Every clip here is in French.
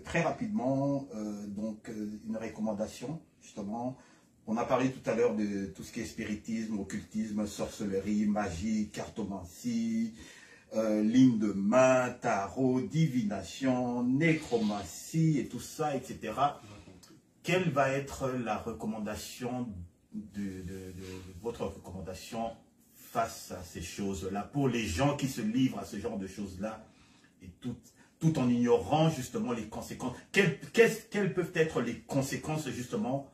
très rapidement, une recommandation, justement. On a parlé tout à l'heure de tout ce qui est spiritisme, occultisme, sorcellerie, magie, cartomancie, ligne de main, tarot, divination, nécromancie et tout ça, etc. Quelle va être la recommandation votre recommandation face à ces choses-là pour les gens qui se livrent à ce genre de choses-là et tout en ignorant justement les conséquences? Quelles peuvent être les conséquences justement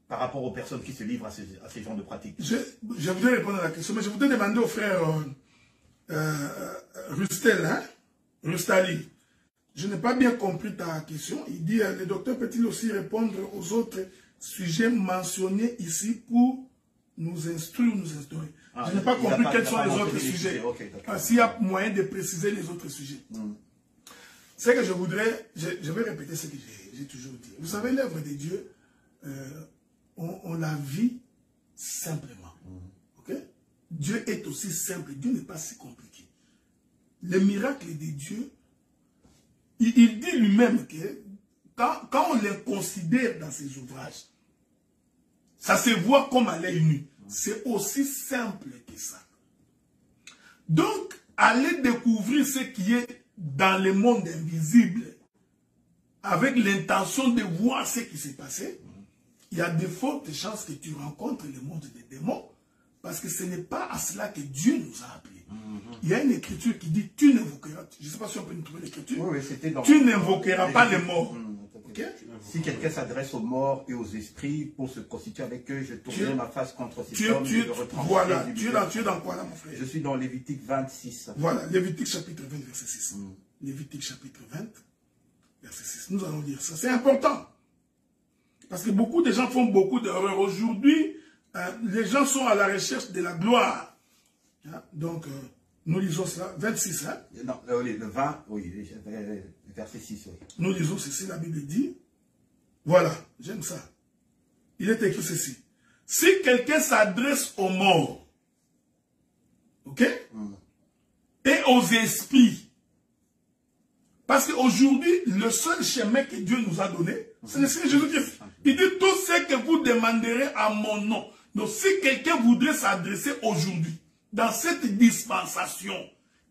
par rapport aux personnes qui se livrent à ces genres de pratiques? Je voudrais répondre à la question, mais je voudrais demander au frère Rustel, hein, Rustali. Je n'ai pas bien compris ta question. Il dit, le docteur peut-il aussi répondre aux autres sujets mentionnés ici pour nous instruire ou nous instaurer? Je n'ai pas compris quels sont les autres sujets. Okay, s'il y a moyen de préciser les autres sujets. C'est que je voudrais, je vais répéter ce que j'ai toujours dit. Vous savez, l'œuvre de Dieu, on la vit simplement. Okay? Dieu est aussi simple. Dieu n'est pas si compliqué. Les miracles de Dieu, il dit lui-même que quand on les considère dans ses ouvrages, ça se voit comme à l'œil nu. C'est aussi simple que ça. Donc, allez découvrir ce qui est dans le monde invisible avec l'intention de voir ce qui s'est passé. Il y a de fortes chances que tu rencontres le monde des démons parce que ce n'est pas à cela que Dieu nous a appelés. Il y a une écriture qui dit, tu n'invoqueras, je ne sais pas si on peut nous trouver l'écriture, tu n'invoqueras pas les morts. Okay? Si quelqu'un s'adresse aux morts et aux esprits pour se constituer avec eux, je tournerai ma face contre cet homme et le retrancherai. Voilà, tu es dans quoi là, mon frère? Je suis dans Lévitique 26. Voilà, Lévitique chapitre 20, verset 6. Lévitique chapitre 20, verset 6. Nous allons lire ça. C'est important. Parce que beaucoup de gens font beaucoup d'erreurs. Aujourd'hui, les gens sont à la recherche de la gloire. Hein? Donc, nous lisons cela. 26, hein? Non, le 20, oui, verset 6, oui. Nous lisons ceci, la Bible dit. Voilà, j'aime ça. Il est écrit ceci. Si quelqu'un s'adresse aux morts, ok? Et aux esprits. Parce qu'aujourd'hui, le seul chemin que Dieu nous a donné, c'est le Seigneur Jésus-Christ. Il dit tout ce que vous demanderez à mon nom. Donc si quelqu'un voudrait s'adresser aujourd'hui, dans cette dispensation,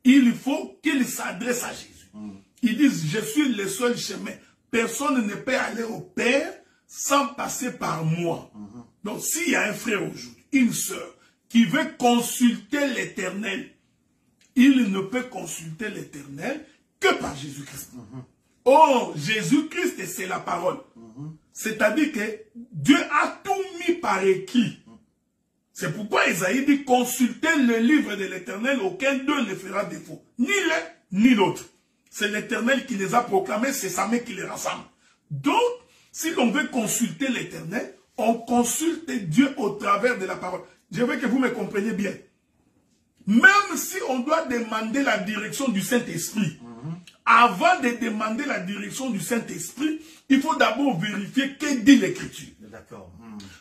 il faut qu'il s'adresse à Jésus. Ils disent, je suis le seul chemin. Personne ne peut aller au Père sans passer par moi. Donc s'il y a un frère aujourd'hui, une sœur, qui veut consulter l'Éternel, il ne peut consulter l'Éternel que par Jésus-Christ. Oh, Jésus-Christ, c'est la parole. C'est-à-dire que Dieu a tout mis par écrit. C'est pourquoi Isaïe dit, consultez le livre de l'Éternel, aucun d'eux ne fera défaut. Ni l'un, ni l'autre. C'est l'Éternel qui les a proclamés, c'est sa main qui les rassemble. Donc, si l'on veut consulter l'Éternel, on consulte Dieu au travers de la parole. Je veux que vous me compreniez bien. Même si on doit demander la direction du Saint-Esprit, avant de demander la direction du Saint-Esprit, il faut d'abord vérifier que dit l'Écriture. D'accord.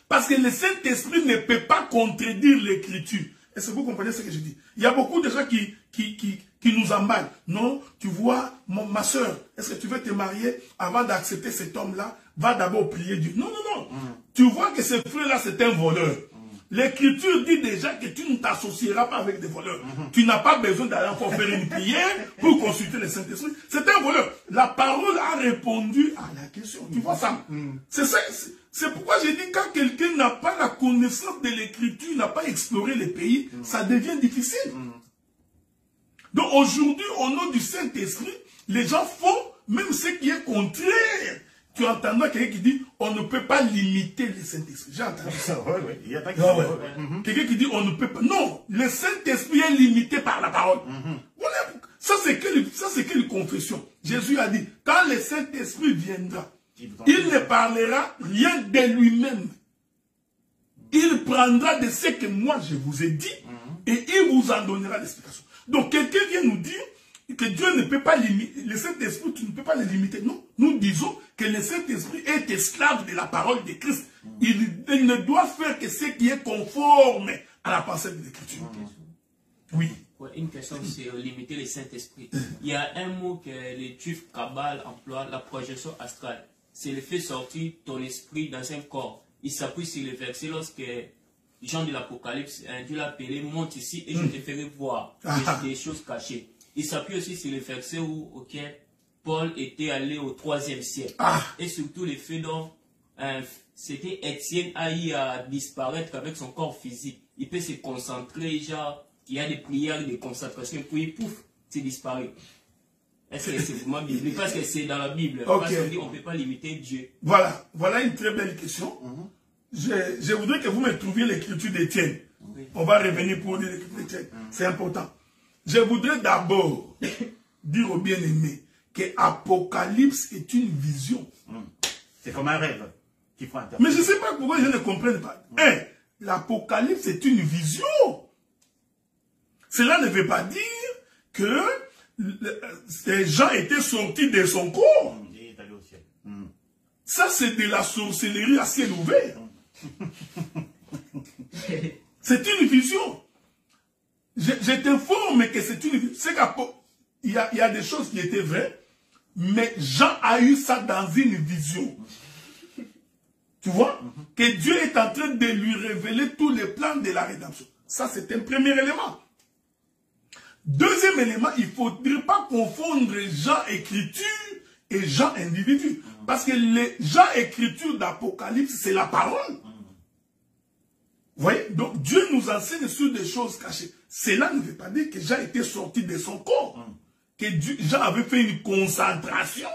Parce que le Saint-Esprit ne peut pas contredire l'Écriture. Est-ce que vous comprenez ce que je dis? Il y a beaucoup de gens qui nous emballent. Non, tu vois, ma soeur, est-ce que tu veux te marier avant d'accepter cet homme-là? Va d'abord prier Dieu. Non, non, non. Tu vois que ce frère-là, c'est un voleur. L'Écriture dit déjà que tu ne t'associeras pas avec des voleurs. Tu n'as pas besoin d'aller encore faire une prière pour consulter le Saint-Esprit. C'est un voleur. La parole a répondu à la question. Tu vois ça? C'est ça. C'est pourquoi j'ai dit quand quelqu'un n'a pas la connaissance de l'Écriture, n'a pas exploré les pays, ça devient difficile. Donc aujourd'hui, au nom du Saint-Esprit, les gens font même ce qui est contraire. Tu entends quelqu'un qui dit on ne peut pas limiter le Saint-Esprit. J'ai entendu ça. Quelqu'un qui dit on ne peut pas. Non, le Saint-Esprit est limité par la parole. Voilà. Ça, c'est quelle confession. Jésus a dit, quand le Saint-Esprit viendra, il ne parlera rien de lui-même. Il prendra de ce que moi je vous ai dit et il vous en donnera l'explication. Donc quelqu'un vient nous dire que Dieu ne peut pas limiter, le Saint-Esprit, tu ne peux pas le limiter. Non, nous disons que le Saint-Esprit est esclave de la parole de Christ. Il ne doit faire que ce qui est conforme à la pensée de l'Écriture. Oui. Ouais, une question, c'est limiter les Saint-Esprit. Il y a un mot que les juifs Kabbale emploient, la projection astrale. C'est le fait sortir ton esprit dans un corps. Il s'appuie sur le verset lorsque Jean de l'Apocalypse, Dieu l'a appelé, monte ici et je te ferai voir des choses cachées. Il s'appuie aussi sur le verset auquel Paul était allé au 3e siècle. Et surtout le fait dont c'était Étienne a eu à disparaître avec son corps physique. Il peut se concentrer, genre, il y a des prières de concentration, puis pouf, c'est disparu. Est-ce que c'est vraiment biblique? Parce que c'est dans la Bible. Parce qu'on dit on ne peut pas limiter Dieu. Voilà, voilà une très belle question. Je voudrais que vous me trouviez l'écriture d'Étienne. On va revenir pour lire l'écriture d'Étienne. C'est important. Je voudrais d'abord dire aux bien-aimés que Apocalypse est une vision. C'est comme un rêve qu'il faut interpréter. Mais je ne sais pas pourquoi je ne comprends pas. L'Apocalypse est une vision. Cela ne veut pas dire que ces gens étaient sortis de son corps. Ça, c'est de la sorcellerie à ciel ouvert. C'est une vision. Je t'informe que c'est une vision. Il y a des choses qui étaient vraies, mais Jean a eu ça dans une vision. Tu vois? Que Dieu est en train de lui révéler tous les plans de la rédemption. Ça, c'est un premier élément. Deuxième élément, il ne faudrait pas confondre Jean écriture et Jean individu. Parce que les Jean écriture d'Apocalypse, c'est la parole. Vous voyez? Donc Dieu nous enseigne sur des choses cachées. Cela ne veut pas dire que Jean était sorti de son corps. Que Jean avait fait une concentration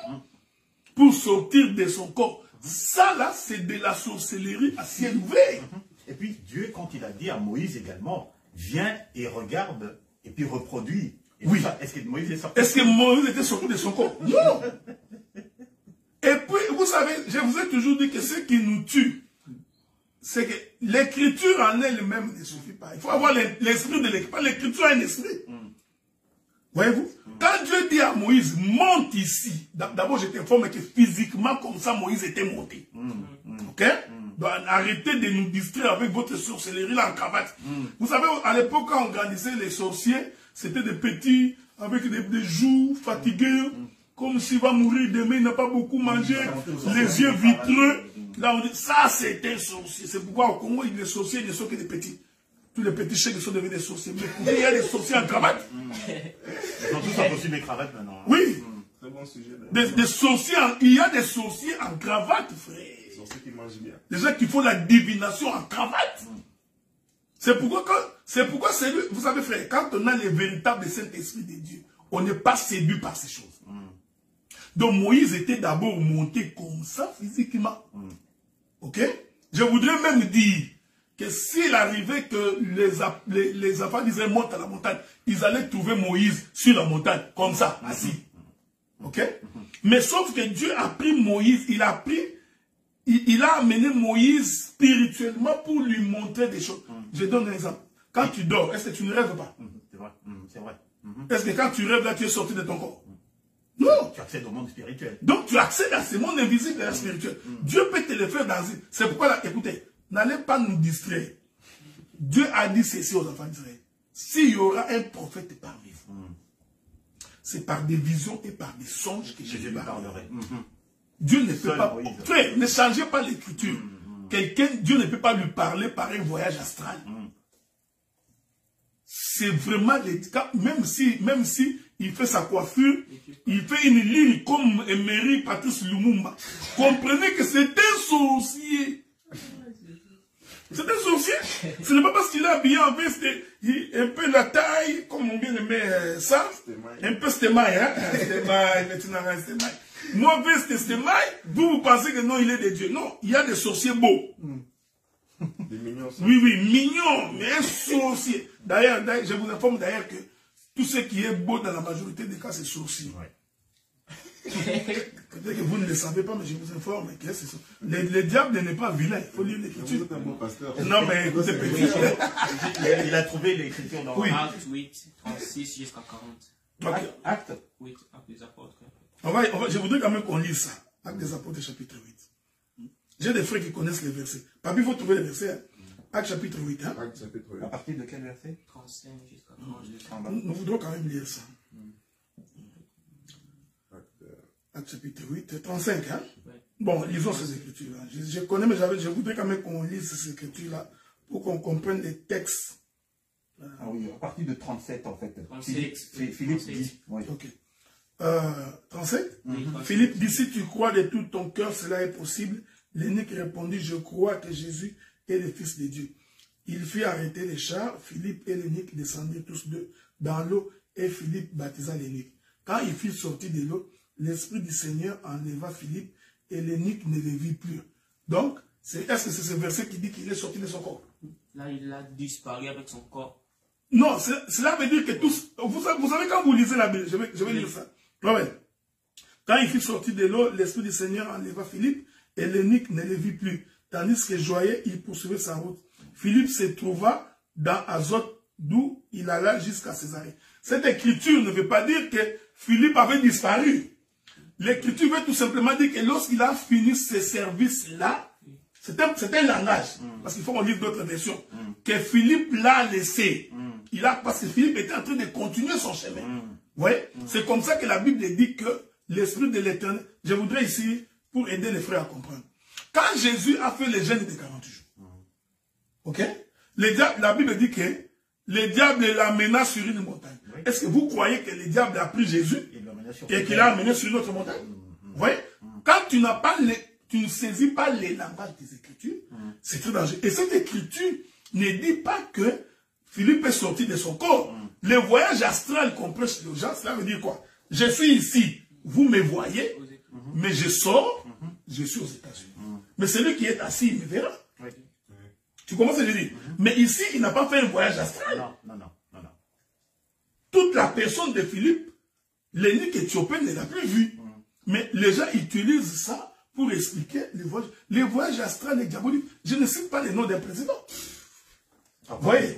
pour sortir de son corps. Ça là, c'est de la sorcellerie à ciel ouvert. Et puis Dieu, quand il a dit à Moïse également, viens et regarde, et puis reproduit. Et oui. Est-ce que Moïse est sorti? Est-ce que Moïse était sorti de son corps? Non. Et puis, vous savez, je vous ai toujours dit que ce qui nous tue, c'est que l'écriture en elle-même ne suffit pas. Il faut avoir l'esprit de l'écriture. L'écriture a un esprit. Voyez-vous? Quand Dieu dit à Moïse, monte ici, d'abord je t'informe que physiquement, comme ça, Moïse était monté. Ok? Donc, arrêtez de nous distraire avec votre sorcellerie là en cravate. Vous savez, à l'époque, quand on grandissait les sorciers, c'était des petits, avec des joues fatigués, comme s'il va mourir demain, il n'a pas beaucoup mangé, les yeux vitreux. Là, on dit, ça, c'est un sorcier. C'est pourquoi au Congo, les sorciers ne sont que des petits. Tous les petits chèques sont devenus des sorciers. Mais il y a des sorciers en cravate. Ils ont tous endossé des cravates maintenant. Oui. Très bon sujet. Des sorciers, il y a des sorciers en cravate, frère. Des sorciers qui mangent bien. Des gens qui font la divination en cravate. C'est pourquoi, vous savez, frère, quand on a le véritable Saint-Esprit de Dieu, on n'est pas séduit par ces choses. Donc Moïse était d'abord monté comme ça physiquement. Ok? Je voudrais même dire que s'il arrivait que les enfants d'Israël montent à la montagne, ils allaient trouver Moïse sur la montagne, comme ça, assis. Ok? Mais sauf que Dieu a pris Moïse, il a amené Moïse spirituellement pour lui montrer des choses. Je donne un exemple. Quand tu dors, est-ce que tu ne rêves pas? C'est vrai. C'est vrai. Est-ce que quand tu rêves, là, tu es sorti de ton corps? Non. Tu accèdes au monde spirituel. Donc tu accèdes à ce monde invisible et à spirituel. Dieu peut te le faire dans une... C'est pourquoi, là, écoutez, n'allez pas nous distraire. Dieu a dit ceci aux enfants d'Israël. S'il y aura un prophète parmi vous, c'est par des visions et par des songes que je lui parlerai. Dieu ne peut pas... Frère, ne changez pas l'écriture. Dieu ne peut pas lui parler par un voyage astral. C'est vraiment les... Même si il fait sa coiffure, il fait une ligne comme Emery Patrice Lumumba. Comprenez que c'est un sorcier. C'est un sorcier. Ce n'est pas parce qu'il est habillé en veste, un peu la taille, comme on vient aimer ça. Un peu stémaille, hein. Stémaille. Moi, veste stémaille, vous pensez que non, il est de Dieu. Non, il y a des sorciers beaux. Des mignons. Oui, mignons, mais un sorcier. D'ailleurs, je vous informe d'ailleurs que tout ce qui est beau dans la majorité des cas, c'est sorcier. Peut-être que vous ne le savez pas, mais je vous informe que c'est ça. Le diable n'est pas vilain, il faut lire l'écriture. Vous êtes un bon pasteur. Non, mais écoutez, petit. Il a trouvé l'écriture dans Acte 8, 36 jusqu'à 40. Acte 8, Acte des apôtres. Je voudrais quand même qu'on lise ça. Acte des apôtres, chapitre 8. J'ai des frères qui connaissent les versets. Papi, il faut trouver les versets. Acte chapitre 8. Hein? Acte chapitre À 8. partir de quel verset? 35 jusqu'à 30. Nous voudrons quand même lire ça. Acte, Acte chapitre 8, 35. Hein? Ouais. Bon, lisons ces écritures-là. Je connais, mais je voudrais quand même qu'on lise ces écritures-là pour qu'on comprenne les textes. Ah oui, à partir de 37 en fait. 37. Philippe dit. Oui. Ok. 37. Oui, 37. Philippe dit, si tu crois de tout ton cœur, cela est possible. L'eunuque répondit, je crois que Jésus est le Fils de Dieu. Il fit arrêter les chars. Philippe et l'eunuque descendirent tous deux dans l'eau et Philippe baptisa l'eunuque. Quand il fut sorti de l'eau, l'Esprit du Seigneur enleva Philippe et l'eunuque ne le vit plus. Donc, est-ce que c'est ce verset qui dit qu'il est sorti de son corps? Là, il a disparu avec son corps. Non, cela veut dire que tous... Vous savez, quand vous lisez la Bible, je vais lire ça. Ouais. Quand il fut sorti de l'eau, l'Esprit du Seigneur enleva Philippe et l'eunuque ne le vit plus. Tandis que joyeux, il poursuivait sa route. Philippe se trouva dans Azote, d'où il alla jusqu'à Césarée. Cette écriture ne veut pas dire que Philippe avait disparu. L'écriture veut tout simplement dire que lorsqu'il a fini ce service-là, c'est un langage, parce qu'il faut qu'on lise d'autres versions, que Philippe l'a laissé. Parce que Philippe était en train de continuer son chemin. Vous voyez? C'est comme ça que la Bible dit que l'Esprit de l'Éternel, je voudrais ici, pour aider les frères à comprendre. Quand Jésus a fait le jeûne de 40 jours, ok? La Bible dit que le diable l'amena sur une montagne. Oui. Est-ce que vous croyez que le diable a pris Jésus et qu'il l'a amené sur une autre montagne? Vous voyez? Quand tu n'as pas tu ne saisis pas les langages des Écritures, c'est très dangereux. Et cette Écriture ne dit pas que Philippe est sorti de son corps. Le voyage astral qu'on prêche aux gens, cela veut dire quoi? Je suis ici, vous me voyez, mais je sors, je suis aux États-Unis. Mais celui qui est assis, il me verra. Oui. Tu comprends ce que je dis? Mais ici, il n'a pas fait un voyage astral. Non. Toute la personne de Philippe, l'eunuque éthiopien ne l'a plus vu. Mais les gens utilisent ça pour expliquer les voyages astral et diaboliques. Je ne cite pas les noms des présidents. Vous voyez?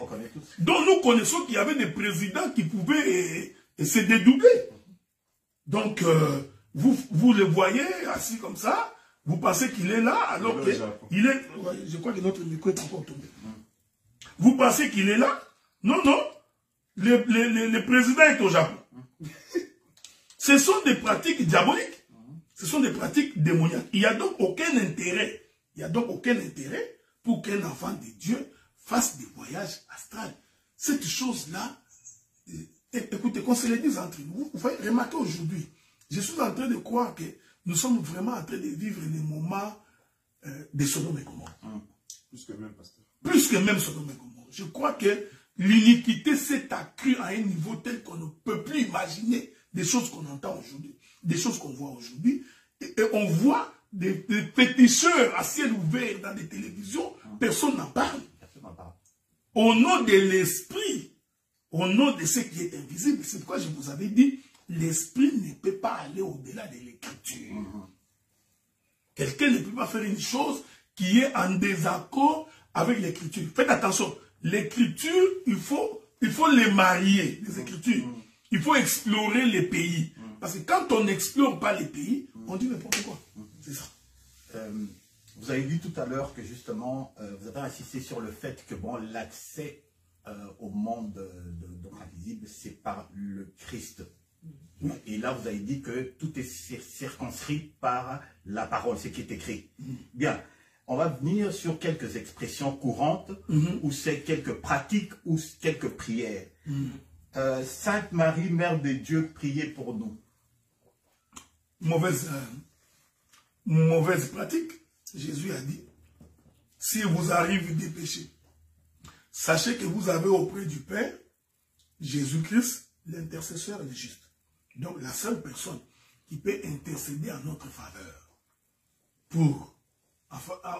Donc nous connaissons qu'il y avait des présidents qui pouvaient se dédoubler. Donc, vous le voyez assis comme ça, vous pensez qu'il est là, alors qu'il est... Ouais, je crois que notre micro est encore tombé. Vous pensez qu'il est là? Non. Le président est au Japon. Ce sont des pratiques diaboliques. Ce sont des pratiques démoniaques. Il n'y a donc aucun intérêt. Pour qu'un enfant de Dieu fasse des voyages astrales. Cette chose-là, écoutez, qu'on se le dise entre nous, vous voyez, remarquez aujourd'hui, je suis en train de croire que nous sommes vraiment en train de vivre les moments de Sodome et Gomorrhe. Plus que même, pasteur. Plus que même Sodome et Gomorrhe. Je crois que l'iniquité s'est accrue à un niveau tel qu'on ne peut plus imaginer des choses qu'on entend aujourd'hui, des choses qu'on voit aujourd'hui. Et on voit des péticheurs à ciel ouvert dans des télévisions, personne n'en parle. Au nom de l'esprit, au nom de ce qui est invisible, c'est pourquoi je vous avais dit, l'esprit ne peut pas aller au-delà de l'écriture. Quelqu'un ne peut pas faire une chose qui est en désaccord avec l'écriture. Faites attention, l'écriture, il faut les marier, les écritures. Il faut explorer les pays. Parce que quand on n'explore pas les pays, on dit n'importe quoi. C'est ça. Vous avez dit tout à l'heure que justement, vous avez insisté sur le fait que bon, l'accès au monde invisible, c'est par le Christ. Et là, vous avez dit que tout est circonscrit par la parole, ce qui est écrit. Bien, on va venir sur quelques expressions courantes, ou c'est quelques pratiques, ou quelques prières. Sainte Marie, Mère de Dieu, priez pour nous. Mauvaise pratique. Jésus a dit, si vous arrive des péchés, sachez que vous avez auprès du Père, Jésus-Christ, l'intercesseur est juste. Donc la seule personne qui peut intercéder en notre faveur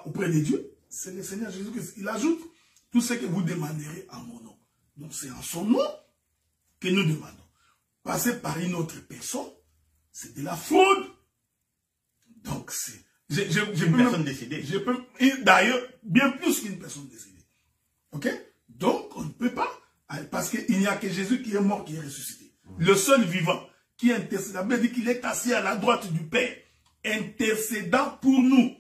auprès de Dieu, c'est le Seigneur Jésus-Christ. Il ajoute tout ce que vous demanderez en mon nom. Donc c'est en son nom que nous demandons. Passer par une autre personne, c'est de la fraude. Donc c'est... Une personne décédée. D'ailleurs, bien plus qu'une personne décédée. Ok? Donc, on ne peut pas, parce qu'il n'y a que Jésus qui est mort, qui est ressuscité. Le seul vivant qui intercède, la Bible dit qu'il est assis à la droite du Père, intercédant pour nous.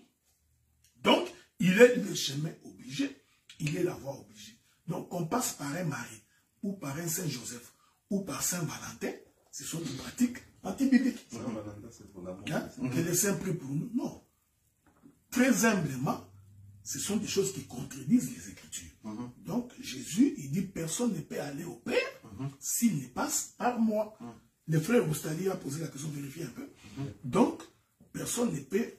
Donc, il est le chemin obligé. il est la voie obligée. Donc, on passe par un Marie, ou par un Saint Joseph, ou par Saint Valentin, ce sont des pratiques anti-bibliques. Saint Valentin, c'est pour l'amour. Hein? Que les saints prient pour nous. Non. Très humblement, ce sont des choses qui contredisent les Écritures. Donc, Jésus, il dit, personne ne peut aller au Père s'il ne passe par moi. Le frère Oustali a posé la question, vérifiez un peu. Donc, personne ne peut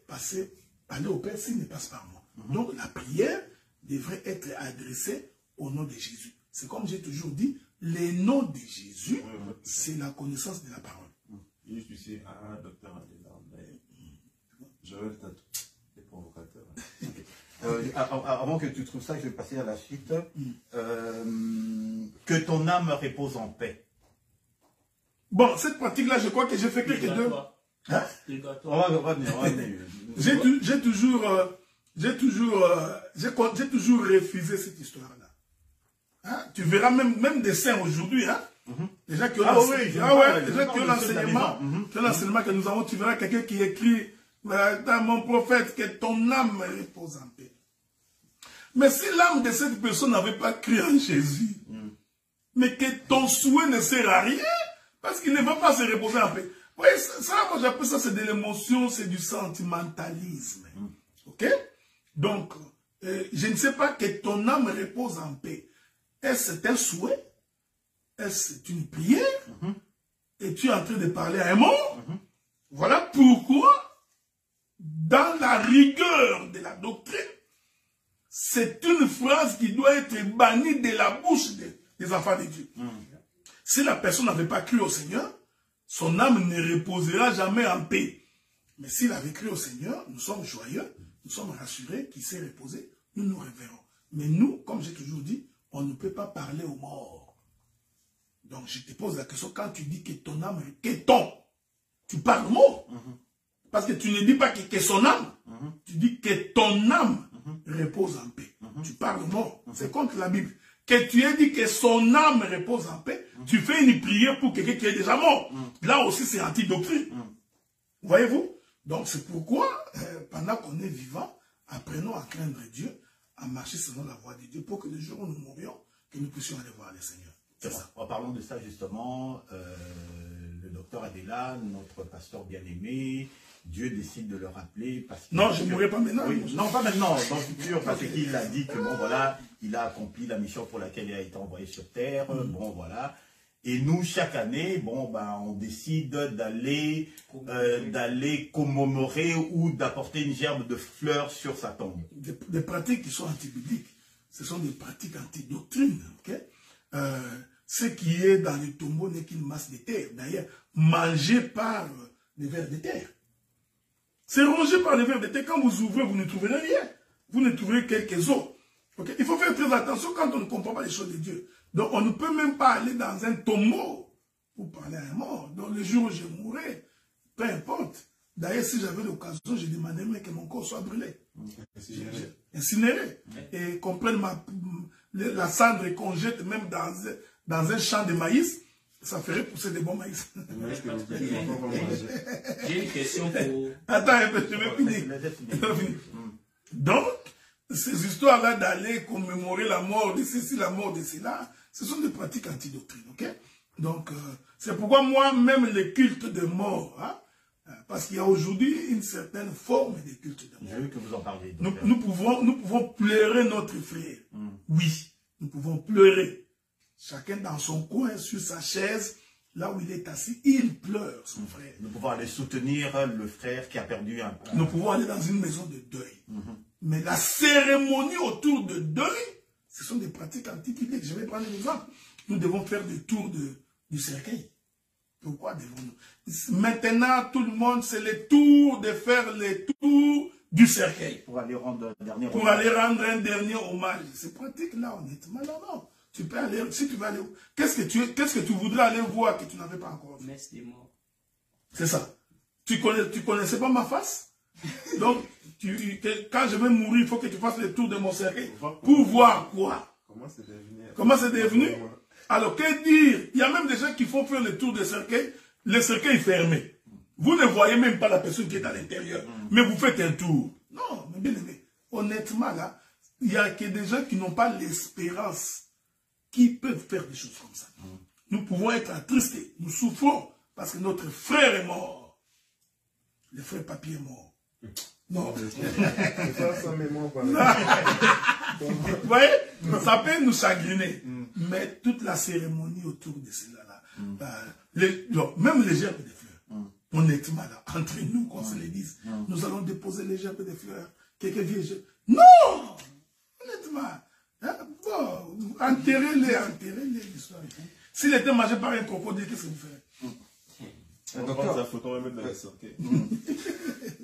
aller au Père s'il ne passe par moi. Donc, la prière devrait être adressée au nom de Jésus. C'est comme j'ai toujours dit, le nom de Jésus, c'est la connaissance de la parole. Juste ici, docteur Adela, mais Joël Tatou, les provocateurs. Avant que tu trouves ça, je vais passer à la suite. Que ton âme repose en paix. Bon, cette pratique-là, je crois que j'ai fait quelques deux. Hein? J'ai toujours refusé cette histoire-là. Hein? Tu verras même des saints aujourd'hui, hein? Les gens qui ont l'enseignement que nous avons, tu verras quelqu'un qui écrit dans mon prophète que ton âme repose en paix. Mais si l'âme de cette personne n'avait pas cru en Jésus, mais que ton souhait ne sert à rien, parce qu'il ne va pas se reposer en paix. Oui, ça, moi j'appelle ça, c'est de l'émotion, c'est du sentimentalisme. Ok? Donc, je ne sais pas que ton âme repose en paix. Est-ce un souhait? Est-ce une prière? Et tu es en train de parler à un mort? Voilà pourquoi, dans la rigueur de la doctrine, c'est une phrase qui doit être bannie de la bouche des enfants de Dieu. Si la personne n'avait pas cru au Seigneur, son âme ne reposera jamais en paix. Mais s'il avait cru au Seigneur, nous sommes joyeux, nous sommes rassurés qu'il s'est reposé, nous nous révérons. Mais nous, comme j'ai toujours dit, on ne peut pas parler aux morts. Donc je te pose la question, quand tu dis que ton âme, tu parles mort. Parce que tu ne dis pas que son âme, tu dis que ton âme repose en paix. Tu parles mort. C'est contre la Bible. Que tu aies dit que son âme repose en paix, tu fais une prière pour quelqu'un qui est déjà mort. Là aussi, c'est anti-doctrine. Voyez-vous? Donc, c'est pourquoi, pendant qu'on est vivant, apprenons à craindre Dieu, à marcher selon la voie de Dieu, pour que le jour où nous mourions, que nous puissions aller voir le Seigneur. C'est ça. En parlant de ça, justement, le docteur Adela, notre pasteur bien-aimé, Dieu décide de le rappeler parce que... Non, je ne mourrai pas maintenant. Oui, non, pas maintenant, dans le futur, parce qu'il a dit que, bon, voilà, il a accompli la mission pour laquelle il a été envoyé sur Terre, bon, voilà. Et nous, chaque année, bon, ben, on décide d'aller commémorer ou d'apporter une gerbe de fleurs sur sa tombe. Des pratiques qui sont anti-bibliques, ce sont des pratiques anti-doctrine, ok? Ce qui est dans les tombeaux n'est qu'une masse de terre. D'ailleurs, mangé par les vers de terre. C'est rongé par les vers de terre. Quand vous ouvrez, vous ne trouverez rien. Vous ne trouverez quelques os. Okay? Il faut faire très attention quand on ne comprend pas les choses de Dieu. Donc, on ne peut même pas aller dans un tombeau pour parler à un mort. Donc, le jour où je mourrai, peu importe. D'ailleurs, si j'avais l'occasion, je demanderais même que mon corps soit brûlé. Incinéré. Et qu'on prenne la cendre et qu'on jette même dans un champ de maïs. Ça ferait pousser des bons maïs. J'ai une question pour... Attends un peu, je vais finir. Donc, ces histoires-là d'aller commémorer la mort de ceci, la mort de cela, ce sont des pratiques antidoctrines, ok? Donc, c'est pourquoi moi, même les cultes de mort, hein, parce qu'il y a aujourd'hui une certaine forme de culte de mort. J'ai vu que vous en parlez. Nous pouvons pleurer notre frère. Oui, nous pouvons pleurer. Chacun dans son coin, sur sa chaise, là où il est assis, il pleure, son frère. Nous pouvons aller soutenir le frère qui a perdu un... Nous pouvons aller dans une maison de deuil. Mais la cérémonie autour de deuil, ce sont des pratiques antibibliques. Je vais prendre un exemple. Nous devons faire des tours du cercueil. Pourquoi devons-nous? Maintenant, tout le monde, c'est le tour de faire les tours du cercueil. Pour aller rendre un dernier hommage. Pour aller rendre un dernier hommage. Ces pratiques-là, honnêtement, non. Tu peux aller, si tu vas aller, qu'est-ce que tu voudrais aller voir que tu n'avais pas encore vu? Messe des morts. C'est ça. Tu connaissais pas ma face? Donc, quand je vais mourir, il faut que tu fasses le tour de mon cercueil. Pour voir quoi? Comment c'est devenu? Alors, que dire? Il y a même des gens qui font faire le tour du cercueil. Le cercueil est fermé. Vous ne voyez même pas la personne qui est à l'intérieur. Mais vous faites un tour. Non, mais bien aimé. Honnêtement, là, il y a que des gens qui n'ont pas l'espérance, qui peuvent faire des choses comme ça. Nous pouvons être attristés, nous souffrons, parce que notre frère est mort. Le frère Papier est mort. Non. Vous voyez, ça peut nous chagriner. Mais toute la cérémonie autour de cela, même les gerbes de fleurs, honnêtement, là, entre nous, qu'on se les dise, nous allons déposer les gerbes de fleurs. Quelques vieilles. Non! Honnêtement. Hein? Bon, enterrez-les. S'il était mangé par un crocodile, qu'est-ce que vous ferez?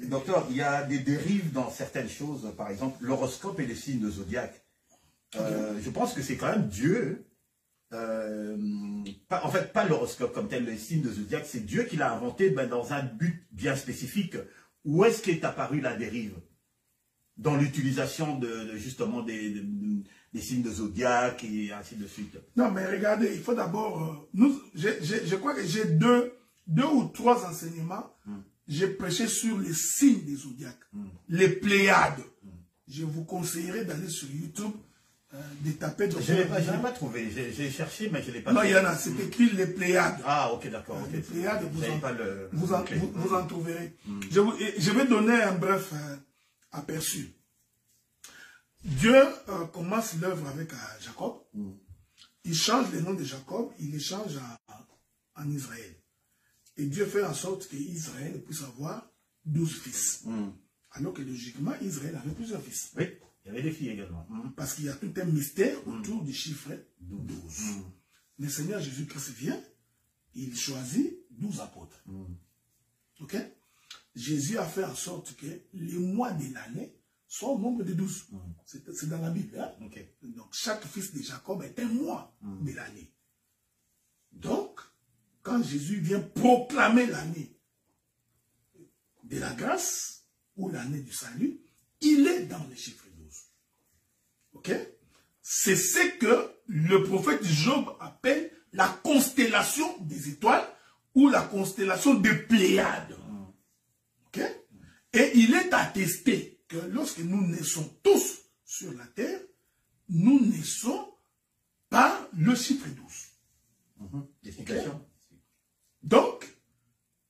Docteur, il y a des dérives dans certaines choses, par exemple l'horoscope et les signes de zodiaque. Je pense que c'est quand même Dieu, en fait pas l'horoscope comme tel, les signes de zodiaque, c'est Dieu qui l'a inventé dans un but bien spécifique. Où est-ce qu'est apparue la dérive? Dans l'utilisation justement des signes de zodiaque et ainsi de suite. Non, mais regardez, il faut d'abord... je crois que j'ai deux ou trois enseignements. J'ai prêché sur les signes des zodiaques, les Pléiades. Je vous conseillerais d'aller sur YouTube, de taper... Je ne l'ai pas trouvé, j'ai cherché, mais je ne l'ai pas trouvé. Non, il y en a, c'est écrit les Pléiades. Ah, ok, d'accord. Okay. Les Pléiades, vous en trouverez. Je vais donner un bref aperçu. Dieu commence l'œuvre avec Jacob. Il change le nom de Jacob, il l'échange en Israël. Et Dieu fait en sorte qu'Israël puisse avoir 12 fils. Alors que logiquement, Israël avait plusieurs fils. Oui, il y avait des filles également. Parce qu'il y a tout un mystère autour du chiffre 12. Le Seigneur Jésus-Christ vient, il choisit 12 apôtres. Ok? Jésus a fait en sorte que les mois de l'année soient au nombre de 12. C'est dans la Bible. Hein? Okay. Donc, chaque fils de Jacob est un mois de l'année. Donc, quand Jésus vient proclamer l'année de la grâce ou l'année du salut, il est dans les chiffres 12. Ok? C'est ce que le prophète Job appelle la constellation des étoiles ou la constellation des Pléiades. Ok? Et il est attesté que lorsque nous naissons tous sur la terre, nous naissons par le chiffre 12. Okay? Donc,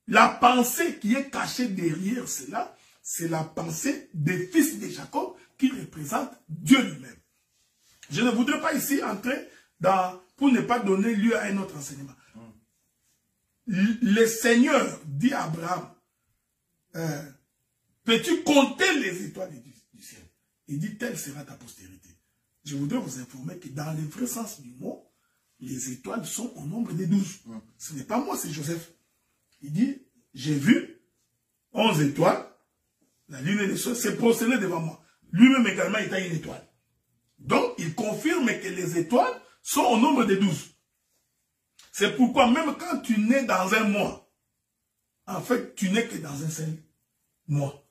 la pensée qui est cachée derrière cela, c'est la pensée des fils de Jacob qui représente Dieu lui-même. Je ne voudrais pas ici entrer pour ne pas donner lieu à un autre enseignement. Le Seigneur dit à Abraham, peux-tu compter les étoiles du ciel? Il dit, telle sera ta postérité. Je voudrais vous informer que dans le vrai sens du mot, les étoiles sont au nombre de 12. Ce n'est pas moi, c'est Joseph. Il dit, j'ai vu 11 étoiles, la lune et le soleil s'est prosterné devant moi. Lui-même également était une étoile. Donc, il confirme que les étoiles sont au nombre de 12. C'est pourquoi même quand tu nais dans un mois, en fait, tu n'es que dans un seul mois.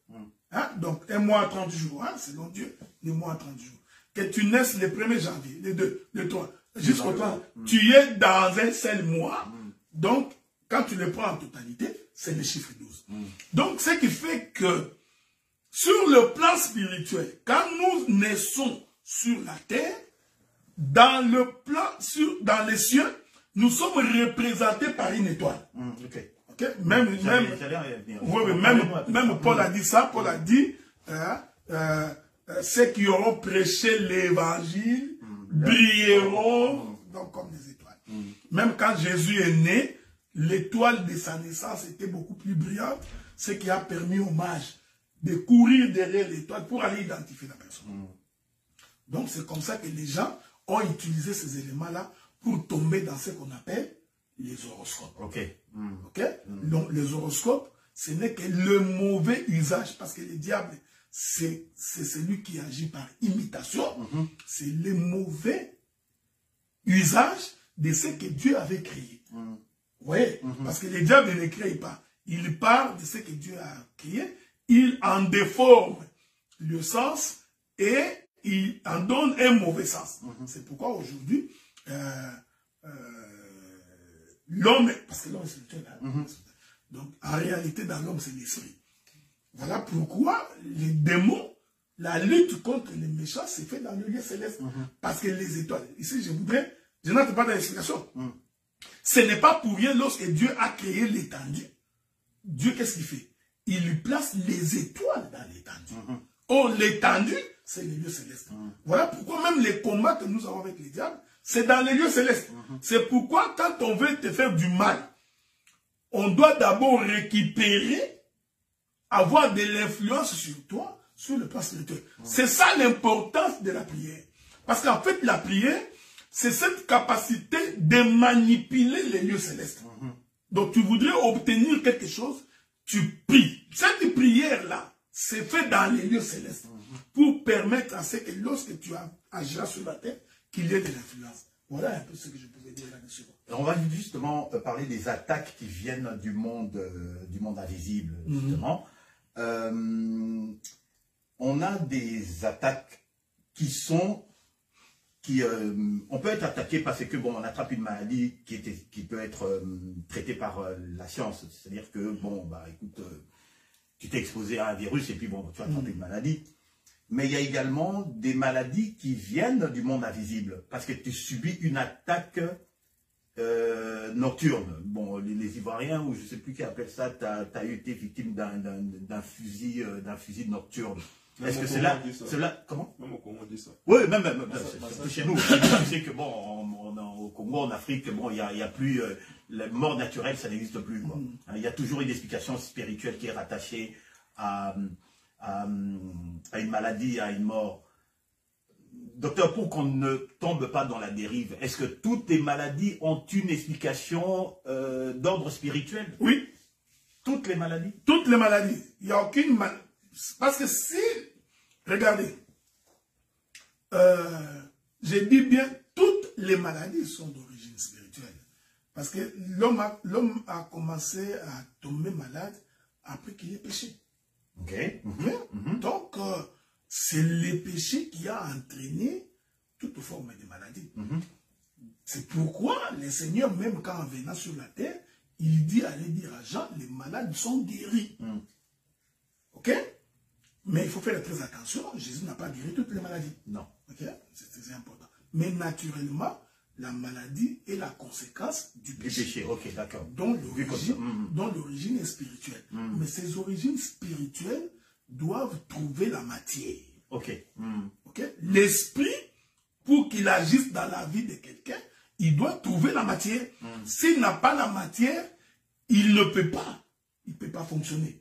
Hein? Donc, un mois à 30 jours, hein? Selon Dieu, les mois à 30 jours. Que tu naisses le 1er janvier, le 2, le 3, jusqu'au 3, tu es dans un seul mois. Donc, quand tu le prends en totalité, c'est le chiffre 12. Donc, ce qui fait que, sur le plan spirituel, quand nous naissons sur la terre, dans les cieux, nous sommes représentés par une étoile. Okay? Même Paul a dit ça. Paul a dit, ceux qui auront prêché l'évangile brilleront donc, comme des étoiles. Même quand Jésus est né, l'étoile de sa naissance était beaucoup plus brillante, ce qui a permis aux mages de courir derrière l'étoile pour aller identifier la personne. Donc c'est comme ça que les gens ont utilisé ces éléments-là pour tomber dans ce qu'on appelle les horoscopes. Donc les horoscopes, ce n'est que le mauvais usage, parce que le diable, c'est celui qui agit par imitation. C'est le mauvais usage de ce que Dieu avait créé. Vous voyez? Parce que le diable ne crée pas. Il part de ce que Dieu a créé, il en déforme le sens et il en donne un mauvais sens. C'est pourquoi aujourd'hui, l'homme, parce que l'homme est spirituel, donc en réalité dans l'homme c'est l'esprit. Voilà pourquoi les démons, la lutte contre les méchants se fait dans le lieu céleste. Parce que les étoiles, ici je n'entre pas dans l'explication. Ce n'est pas pour rien lorsque Dieu a créé l'étendue. Dieu, qu'est-ce qu'il fait? Il lui place les étoiles dans l'étendue. Or, l'étendue, c'est les lieux célestes. Voilà pourquoi même les combats que nous avons avec les diables, c'est dans les lieux célestes. C'est pourquoi quand on veut te faire du mal, on doit d'abord récupérer, avoir de l'influence sur toi, sur le plan spirituel. C'est ça l'importance de la prière. Parce qu'en fait, la prière, c'est cette capacité de manipuler les lieux célestes. Donc, tu voudrais obtenir quelque chose, tu pries. Cette prière-là, c'est fait dans les lieux célestes pour permettre à ce que lorsque tu agiras sur la terre, qu'il y ait de l'influence. Voilà un peu ce que je pouvais dire là-dessus. On va justement parler des attaques qui viennent du monde invisible, justement. On a des attaques on peut être attaqué parce que bon, on attrape une maladie qui peut être traitée par la science. C'est-à-dire que bon, bah écoute, tu t'es exposé à un virus et puis bon, tu as attrapé une maladie. Mais il y a également des maladies qui viennent du monde invisible parce que tu subis une attaque nocturne. Bon, les Ivoiriens, ou je ne sais plus qui appelle ça, tu as été victime d'un fusil nocturne. Est-ce que c'est là, comment? Même au Congo, on dit ça. Oui, même surtout chez nous. Tu sais que bon, au Congo, en Afrique, bon, il y a plus, la mort naturelle, ça n'existe plus, quoi. Il y a toujours une explication spirituelle qui est rattachée à une maladie, à une mort. Docteur, pour qu'on ne tombe pas dans la dérive, est-ce que toutes les maladies ont une explication d'ordre spirituel? Oui. Toutes les maladies? Toutes les maladies. Il n'y a aucune maladie. Parce que si, regardez, je dis bien, toutes les maladies sont d'origine spirituelle. Parce que l'homme a commencé à tomber malade après qu'il ait péché. Ok. Donc, c'est le péché qui a entraîné toute forme de maladie. C'est pourquoi le Seigneur, même quand venant sur la terre, il dit, allez dire à Jean, les malades sont guéris. Ok? Mais il faut faire très attention, Jésus n'a pas guéri toutes les maladies. Non. Ok? C'est important. Mais naturellement, la maladie est la conséquence du péché. Du péché, ok, d'accord. Dont l'origine est spirituelle. Mais ces origines spirituelles doivent trouver la matière. Ok. Ok? L'esprit, pour qu'il agisse dans la vie de quelqu'un, il doit trouver la matière. S'il n'a pas la matière, il ne peut pas. Il ne peut pas fonctionner.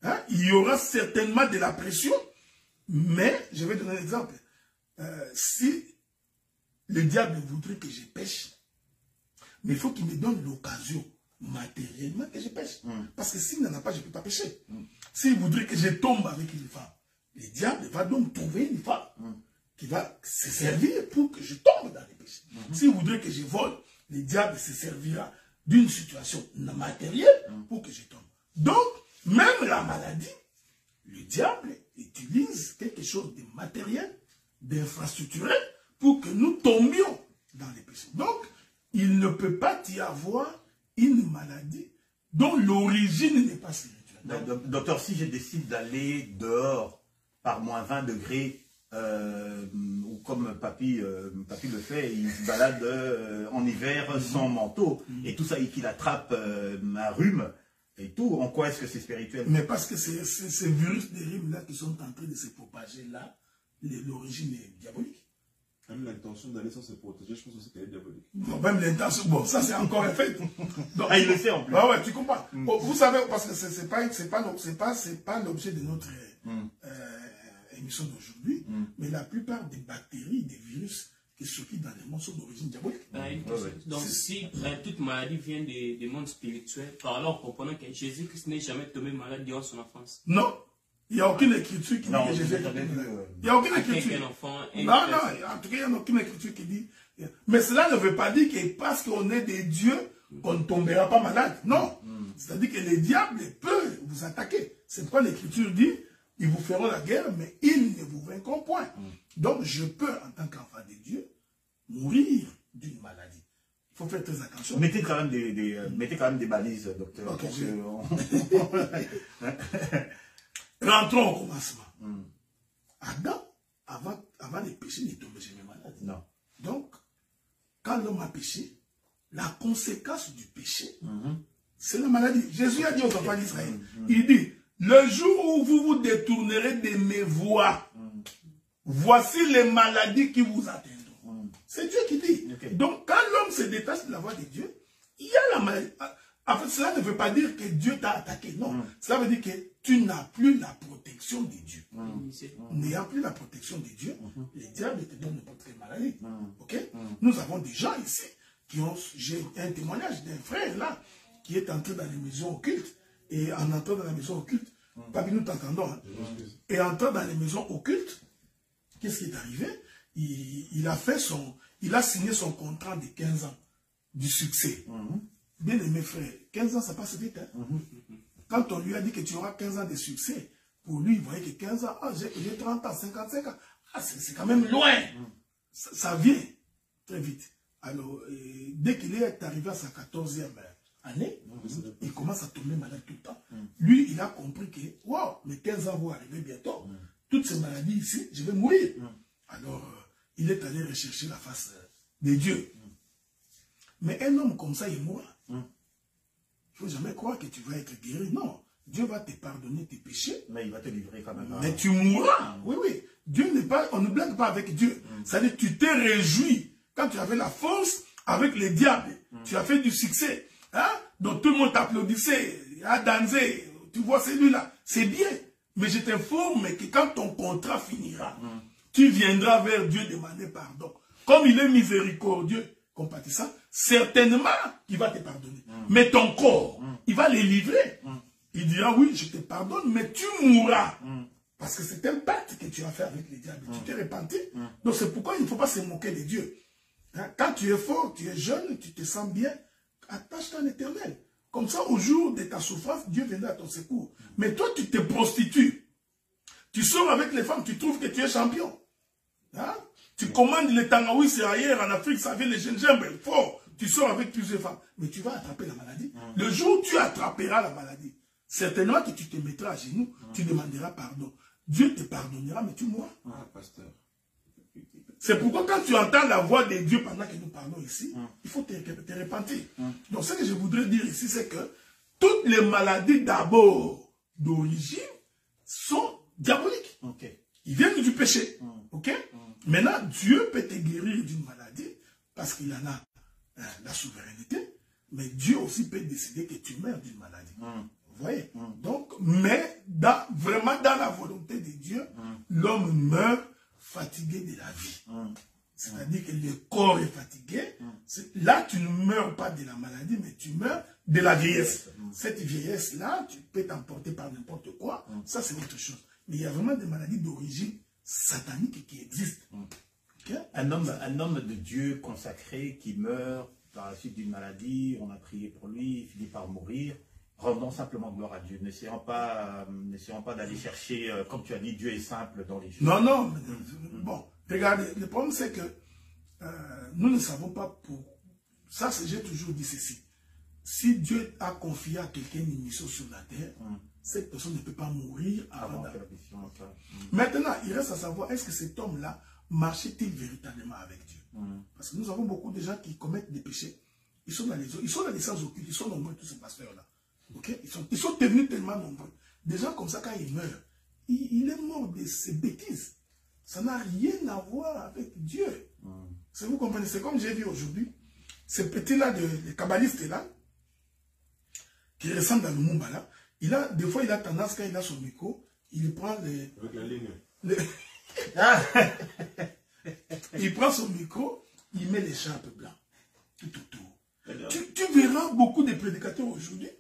Hein? Il y aura certainement de la pression, mais je vais donner un exemple. Si le diable voudrait que je pêche, mais il faut qu'il me donne l'occasion matériellement que je pêche. Parce que s'il n'en a pas, je ne peux pas pêcher. S'il voudrait que je tombe avec une femme, le diable va donc trouver une femme qui va se servir pour que je tombe dans les péchés. S'il voudrait que je vole, le diable se servira d'une situation matérielle pour que je tombe. Donc, même la maladie, le diable utilise quelque chose de matériel, d'infrastructurel, pour que nous tombions dans les péchés. Donc, il ne peut pas y avoir une maladie dont l'origine n'est pas spirituelle. Docteur, si je décide d'aller dehors par moins 20 degrés, ou comme papy le fait, il se balade en hiver sans manteau, et tout ça, et qu'il attrape un rhume, et tout, en quoi est-ce que c'est spirituel? Mais parce que ces virus des rhumes-là qui sont en train de se propager là, l'origine est diabolique. Même l'intention d'aller sans se protéger, je pense aussi qu'elle est diabolique. Bon, même l'intention, bon, ça c'est encore un fait. Donc, il le sait en plus. Ah ouais, tu comprends. Vous savez, parce que c'est pas l'objet de notre émission d'aujourd'hui, mais la plupart des bactéries, des virus qui circulent dans les mondes sont d'origine diabolique. Donc, si toute maladie vient des mondes spirituels, par alors comprenons que Jésus-Christ n'est jamais tombé malade durant son enfance. Non. Il n'y a aucune écriture qui dit que Jésus est tombé malade. Il n'y a aucune écriture. Non, en tout cas, il n'y a aucune écriture qui dit. Mais cela ne veut pas dire que parce qu'on est des dieux, qu'on ne tombera pas malade. Non. C'est-à-dire que les diables peuvent vous attaquer. C'est pourquoi l'écriture dit, ils vous feront la guerre, mais ils ne vous vaincront point. Donc, je peux, en tant qu'enfant de Dieu, mourir d'une maladie. Il faut faire très attention. Mettez quand même des balises, docteur. Okay, Rentrons au commencement. Adam péché, il ne tombe jamais malade. Non. Donc, quand l'homme a péché, la conséquence du péché, c'est la maladie. Jésus a dit aux enfants d'Israël, il dit, le jour où vous vous détournerez de mes voies, voici les maladies qui vous atteindront. C'est Dieu qui dit. Okay. Donc, quand l'homme se détache de la voie de Dieu, il y a la maladie. En fait, cela ne veut pas dire que Dieu t'a attaqué. Non. Cela veut dire que tu n'as plus la protection de Dieu. N'ayant plus la protection de Dieu, les diables te donnent n'importe quelle maladie. Ok? Nous avons des gens ici qui ont... J'ai un témoignage d'un frère là qui est entré dans les maisons occultes. Et en entrant dans la maison occulte, Papi, nous t'entendons. Hein? Et entrant dans les maisons occultes, qu'est-ce qui est arrivé? Il a signé son contrat de 15 ans du succès. Bien aimé frère, 15 ans, ça passe vite. Hein? Quand on lui a dit que tu auras 15 ans de succès, pour lui, il voyait que 15 ans, j'ai 30 ans, 55 ans, c'est quand même loin. Ça vient très vite. Alors, dès qu'il est arrivé à sa 14e année, il commence à tomber malade tout le temps. Lui, il a compris que, wow, mes 15 ans vont arriver bientôt. Toutes ces maladies ici, je vais mourir. Alors, il est allé rechercher la face de Dieu. Mais un homme comme ça, il mourra. Il ne faut jamais croire que tu vas être guéri. Non. Dieu va te pardonner tes péchés. Mais il va te livrer quand même. Mais tu mourras. Oui, oui. Dieu n'est pas, on ne blague pas avec Dieu. C'est-à-dire que tu t'es réjoui quand tu avais la force avec les diables. Tu as fait du succès. Hein? Donc tout le monde t'applaudissait, a dansé. Tu vois celui-là. C'est bien. Mais je t'informe que quand ton contrat finira, tu viendras vers Dieu demander pardon. Comme il est miséricordieux, compatissant, certainement qu'il va te pardonner. Mais ton corps, il va les livrer. Il dira, oui, je te pardonne, mais tu mourras. Parce que c'est un pacte que tu as fait avec les diables. Tu t'es repenti. Donc c'est pourquoi il ne faut pas se moquer de Dieu. Hein? Quand tu es fort, tu es jeune, tu te sens bien, attache-toi à l'Éternel. Comme ça, au jour de ta souffrance, Dieu viendra à ton secours. Mais toi, tu te prostitues. Tu sors avec les femmes, tu trouves que tu es champion. Hein? Tu commandes les tangaouis ailleurs en Afrique, ça vient les gingembre, fort. Tu sors avec plusieurs femmes. Mais tu vas attraper la maladie. Le jour où tu attraperas la maladie, certainement que tu te mettras à genoux, tu demanderas pardon. Dieu te pardonnera, mais tu mourras. Pasteur. C'est pourquoi quand tu entends la voix de Dieu pendant que nous parlons ici, il faut te repentir. Donc ce que je voudrais dire ici, c'est que toutes les maladies d'abord d'origine sont diaboliques. Ils viennent du péché. Maintenant, Dieu peut te guérir d'une maladie parce qu'il en a la souveraineté, mais Dieu aussi peut décider que tu meurs d'une maladie. Vous voyez? Donc, mais vraiment dans la volonté de Dieu, l'homme meurt fatigué de la vie. C'est-à-dire que le corps est fatigué. Là, tu ne meurs pas de la maladie, mais tu meurs de la vieillesse. Cette vieillesse-là, tu peux t'emporter par n'importe quoi. Ça, c'est autre chose. Mais il y a vraiment des maladies d'origine satanique qui existent. Un homme de Dieu consacré qui meurt par la suite d'une maladie, on a prié pour lui, il finit par mourir. Rendons simplement gloire à Dieu. N'essayons pas d'aller chercher, comme tu as dit, Dieu est simple dans les choses. Non, non. Bon, regardez, le problème c'est que nous ne savons pas pour... Ça, j'ai toujours dit ceci. Si Dieu a confié à quelqu'un une mission sur la terre, cette personne ne peut pas mourir avant la mission. Maintenant, il reste à savoir, est-ce que cet homme-là marchait-il véritablement avec Dieu? Parce que nous avons beaucoup de gens qui commettent des péchés. Ils sont dans les sens occultes, ils sont nombreux, tous ces pasteurs-là. Ils sont devenus tellement nombreux. Des gens comme ça, quand ils meurent, il est mort de ces bêtises. Ça n'a rien à voir avec Dieu. Vous comprenez? C'est comme j'ai vu aujourd'hui, ces petits-là, les kabbalistes-là, qui ressemblent dans le Mumba-là, des fois, il a tendance, quand il a son micro, il prend les... Avec la ligne. Il prend son micro, il met les charpes blancs tout autour. Tu verras beaucoup de prédicateurs aujourd'hui,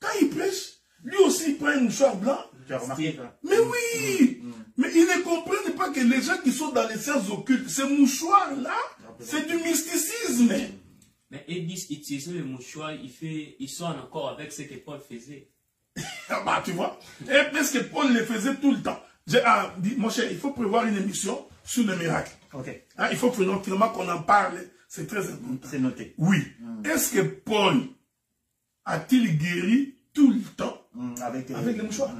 quand ils prêchent, lui aussi il prend un mouchoir blanc. Tu as remarqué ça? Mais oui! Mais ils ne comprennent pas que les gens qui sont dans les sciences occultes, ces mouchoirs-là, c'est du mysticisme. Mais ils disent utiliser le mouchoir, ils sont en accord avec ce que Paul faisait. Bah tu vois, et parce que Paul le faisait tout le temps. Mon cher, il faut prévoir une émission sur le miracle. Il faut finalement qu'on en parle, c'est très important. C'est noté. Oui. Est-ce que Paul a-t-il guéri tout le temps avec les mouchoirs?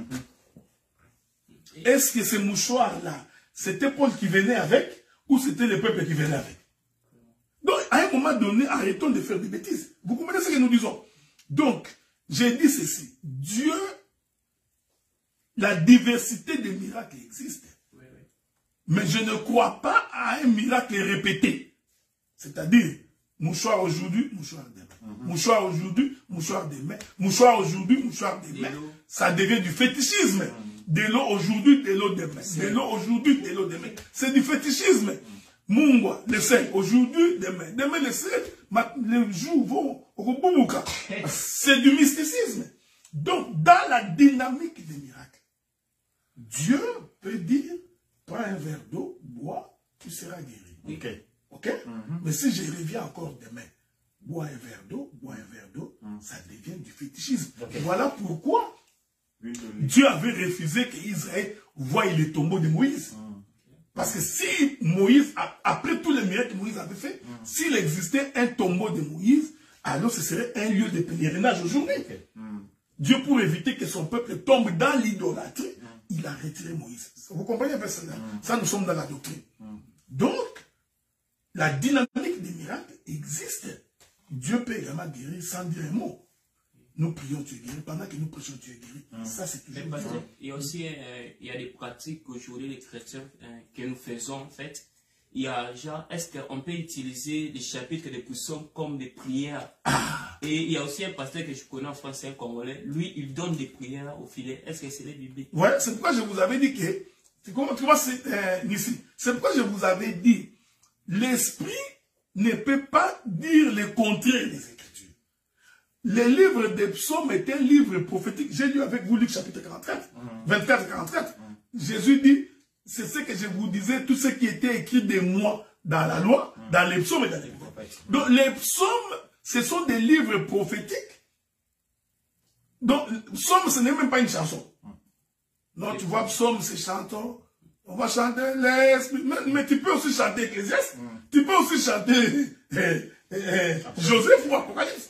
Est-ce que ces mouchoirs-là, c'était Paul qui venait avec, ou c'était le peuple qui venait avec. Donc, à un moment donné, arrêtons de faire des bêtises. Vous comprenez ce que nous disons? Donc, j'ai dit ceci. Dieu, la diversité des miracles existe. Oui, oui. Mais je ne crois pas à un miracle répété. C'est-à-dire, mouchoir aujourd'hui, mouchoir demain. Mouchoir aujourd'hui, mouchoir demain. Mouchoir aujourd'hui, mouchoir demain. Ça devient du fétichisme. De l'eau aujourd'hui, de l'eau demain. De l'eau aujourd'hui, de l'eau demain. C'est du fétichisme. Mungwa, le 5, aujourd'hui, demain. Demain, le 7, les jours vont au Boumouka. C'est du mysticisme. Donc, dans la dynamique des miracles, Dieu peut dire, prends un verre d'eau, bois, tu seras guéri. Ok. Ok? Mais si je reviens encore demain, bois un verre d'eau, ça devient du fétichisme. Okay. Voilà pourquoi Dieu avait refusé qu'Israël voie le tombeau de Moïse. Parce que si Moïse, après tous les miracles que Moïse avait fait, s'il existait un tombeau de Moïse, alors ce serait un lieu de pèlerinage aujourd'hui. Dieu, pour éviter que son peuple tombe dans l'idolâtrie, il a retiré Moïse. Vous comprenez un peu ça? Ça, nous sommes dans la doctrine. Donc, la dynamique des miracles existe. Dieu peut également guérir sans dire un mot. Nous prions, tu es guéri. Pendant que nous prêchons, tu es guéri. Ça, c'est toujours bien. Il y a aussi il y a des pratiques qu'aujourd'hui, les chrétiens, que nous faisons, en fait. Il y a genre, est-ce qu'on peut utiliser des chapitres des psaumes comme des prières? Et il y a aussi un pasteur que je connais en français, un Congolais. Lui, il donne des prières au filet. Est-ce que c'est les bibliques? Ouais, c'est pourquoi je vous avais dit que, c'est pourquoi je vous avais dit, l'esprit ne peut pas dire le contraire des Écritures. Le livre des psaumes est un livre prophétique. J'ai lu avec vous Luc chapitre 44, 24-44. Jésus dit, c'est ce que je vous disais, tout ce qui était écrit de moi dans la loi, dans les psaumes et dans les prophètes. Donc les psaumes, ce sont des livres prophétiques. Donc, psaume, ce n'est même pas une chanson. Non, tu vois, psaume, c'est chanton. On va chanter l'esprit. Mais tu peux aussi chanter Ecclésiaste. Tu peux aussi chanter Joseph ou Apocalypse.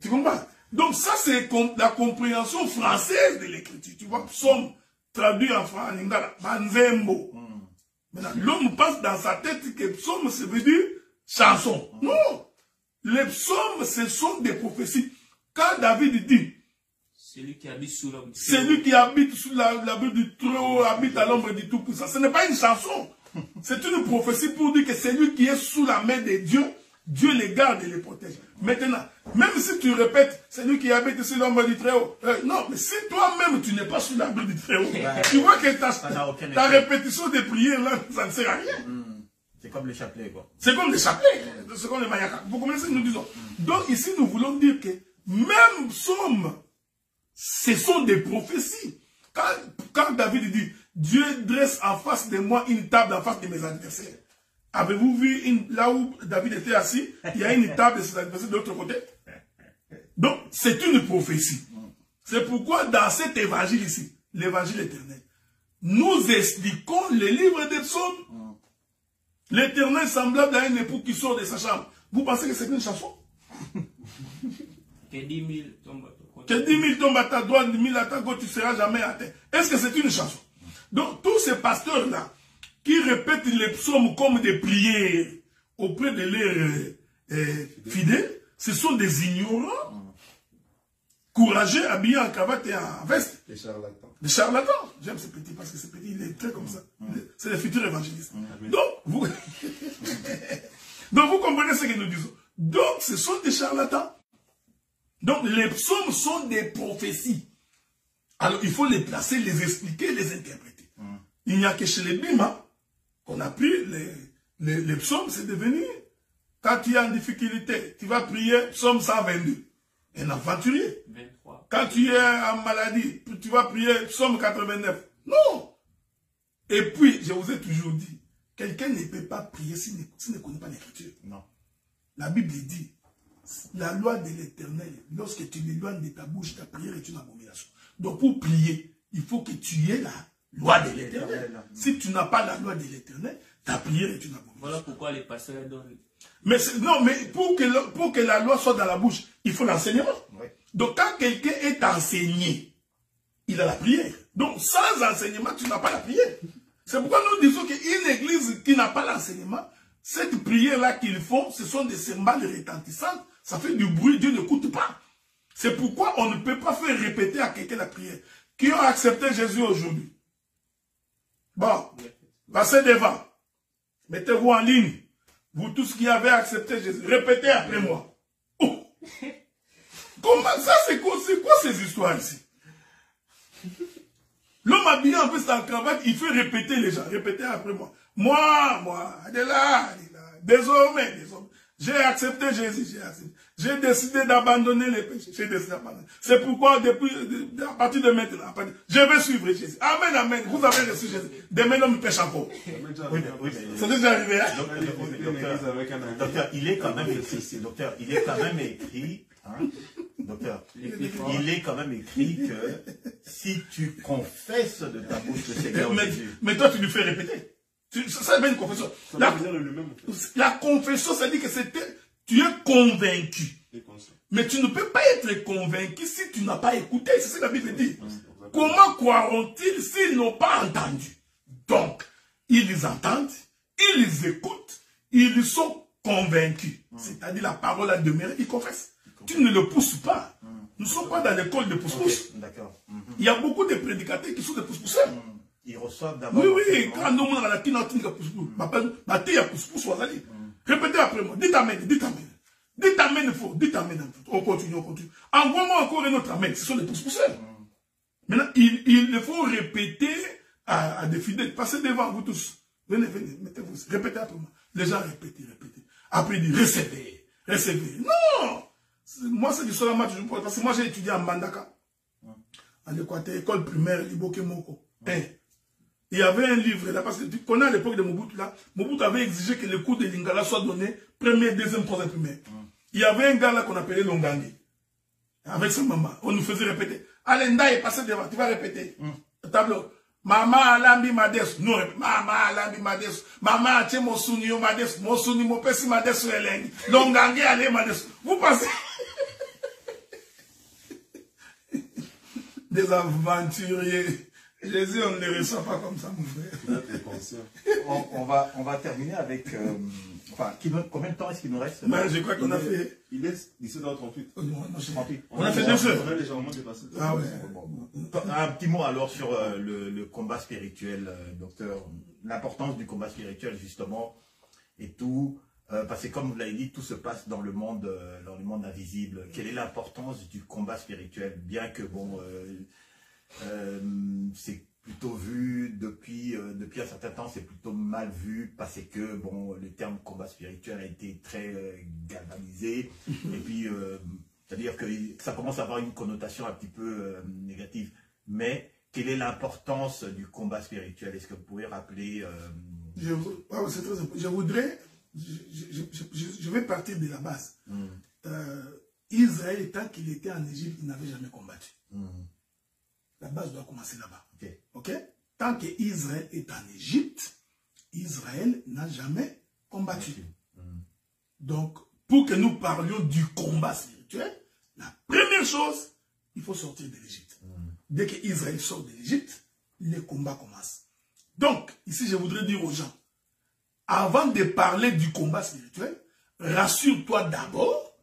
Tu comprends? Donc ça, c'est la compréhension française de l'écriture. Tu vois, psaume traduit en français, en lingala, Banzembo. Maintenant, l'homme pense dans sa tête que psaume, ça veut dire chanson. Non! Les psaumes, ce sont des prophéties. Quand David dit, celui qui habite sous l'ombre du Très-Haut habite à l'ombre du Tout-Puissant. Ce n'est pas une chanson. C'est une prophétie pour dire que celui qui est sous la main de Dieu, Dieu les garde et les protège. Maintenant, même si tu répètes, celui qui habite sous l'ombre du Très-Haut, non, mais si toi-même tu n'es pas sous l'ombre du Très-Haut, tu vois que ta répétition des prières là, ça ne sert à rien. C'est comme les chapelets, quoi. C'est comme les chapelets, c'est comme les mayaka. Vous comprenez ce que nous disons? Donc ici, nous voulons dire que même psaumes, ce sont des prophéties. Quand David dit, Dieu dresse en face de moi une table en face de mes adversaires. Avez-vous vu là où David était assis, il y a une table de ses adversaires de l'autre côté? Donc, c'est une prophétie. C'est pourquoi dans cet évangile ici, l'évangile éternel, nous expliquons le livre des psaumes. L'éternel semblable à un époux qui sort de sa chambre. Vous pensez que c'est une chanson? Que 10 000 tombent à ta droite. Que 10 000 tombent à ta droite, 10 000 à ta gauche, tu ne seras jamais à terre. Est-ce que c'est une chanson? Donc, tous ces pasteurs-là, qui répètent les psaumes comme des prières auprès de leurs fidèles, ce sont des ignorants, courageux, habillés en cravate et en veste. Des charlatans. Des charlatans. J'aime ce petit parce que ce petit, il est très comme ça. C'est le futur évangéliste. Donc, vous comprenez ce que nous disons. Donc, ce sont des charlatans. Donc, les psaumes sont des prophéties. Alors, il faut les placer, les expliquer, les interpréter. Il n'y a que chez les Bima qu'on a pris les psaumes, c'est devenu, quand tu es en difficulté, tu vas prier psaume 122, un aventurier. 23. Quand tu es en maladie, tu vas prier psaume 89. Non! Et puis, je vous ai toujours dit, quelqu'un ne peut pas prier s'il ne connaît pas l'écriture. Non. La Bible dit, la loi de l'Éternel, lorsque tu l'éloignes de ta bouche, ta prière est une abomination. Donc pour prier, il faut que tu aies la loi de l'Éternel. Si tu n'as pas la loi de l'Éternel, ta prière est une abomination. Voilà pourquoi les pasteurs donnent. Mais non, mais pour que la loi soit dans la bouche, il faut l'enseignement. Oui. Donc quand quelqu'un est enseigné, il a la prière. Donc sans enseignement, tu n'as pas la prière. C'est pourquoi nous disons qu'une église qui n'a pas l'enseignement, cette prière-là qu'ils font, ce sont des cymbales retentissantes, ça fait du bruit, Dieu n'écoute pas. C'est pourquoi on ne peut pas faire répéter à quelqu'un la prière. Qui ont accepté Jésus aujourd'hui? Bon, passez devant. Mettez-vous en ligne. Vous tous qui avez accepté Jésus, répétez après moi. Oh. Comment ça, c'est quoi ces histoires ici? L'homme habillé en plus en cravate, il fait répéter les gens. Répétez après moi. Moi, Adela, désormais, j'ai accepté Jésus, j'ai décidé d'abandonner les péchés. J'ai décidé d'abandonner. C'est pourquoi, à partir de maintenant, je vais suivre Jésus. Amen, amen. Vous avez reçu Jésus. Demain, l'homme pêche encore. C'est déjà arrivé. Docteur, il est quand même écrit. Docteur, il est quand même écrit. Hein, docteur, il est quand même écrit que si tu confesses de ta bouche le Seigneur Jésus. Mais toi, tu lui fais répéter. Ça c'est une confession. La confession, ça dit que tu es convaincu. Mais tu ne peux pas être convaincu si tu n'as pas écouté. C'est ce que la Bible dit. Comment croiront-ils s'ils n'ont pas entendu? Donc, ils entendent, ils écoutent, ils sont convaincus. C'est-à-dire la parole a demeuré, ils confessent. Tu ne le pousses pas. Nous ne sommes pas dans l'école de pousse-pousse. D'accord. Il y a beaucoup de prédicateurs qui sont des pousse-pousseurs. Ils reçoivent d'abord. Oui, quand nous sommes dans la kinotique pousse-pousse, répétez après moi. Dites amen, dites amen. Dites amen, il faut. Dites amen. On continue, on continue. Envoie-moi encore un autre amen. Ce sont des pousse-pousseurs. Maintenant, il faut répéter à des fidèles. Passez devant vous tous. Venez, mettez-vous. Répétez après moi. Les gens répètent. Après, ils disent recevez. Non! Moi, c'est du Solama, parce que moi, j'ai étudié en Mandaka. En Équateur, école primaire, Iboke Moko. Il y avait un livre là, parce que tu connais à l'époque de Mobutu là, Mobutu avait exigé que les cours de Lingala soient donnés premier, deuxième, troisième, primaire. Il y avait un gars là qu'on appelait Longangi. Avec sa maman. On nous faisait répéter. Allez, Nda est passé devant, tu vas répéter. Tableau. Maman alambi mades. Non, maman alambi mades. Maman tche mosuni mades. Mosuni mopesi mades elengi. Longangi allez mades. Vous passez. Des aventuriers. Jésus, on ne les reçoit pas comme ça, mon frère. On va terminer avec... enfin, combien de temps est-ce qu'il nous reste? Je crois qu'on a fait... Il est 17h38. On a fait 2 heures. On a légèrement dépassé. Ah ouais. Un petit mot alors sur le combat spirituel, docteur. L'importance du combat spirituel, justement, et tout... parce que comme vous l'avez dit, tout se passe dans le monde invisible. Quelle est l'importance du combat spirituel? Bien que, bon... c'est plutôt vu depuis un certain temps, c'est plutôt mal vu parce que bon, le terme combat spirituel a été très galvanisé et puis c'est-à-dire que ça commence à avoir une connotation un petit peu négative. Mais quelle est l'importance du combat spirituel? Est-ce que vous pouvez rappeler c'est très important. Je voudrais, je vais partir de la base. Israël, tant qu'il était en Égypte, il n'avait jamais combattu. La base doit commencer là-bas. Ok? Tant qu'Israël est en Égypte, Israël n'a jamais combattu. Donc, pour que nous parlions du combat spirituel, la première chose, il faut sortir de l'Égypte. Dès qu'Israël sort de l'Égypte, les combats commencent. Donc, ici, je voudrais dire aux gens, avant de parler du combat spirituel, rassure-toi d'abord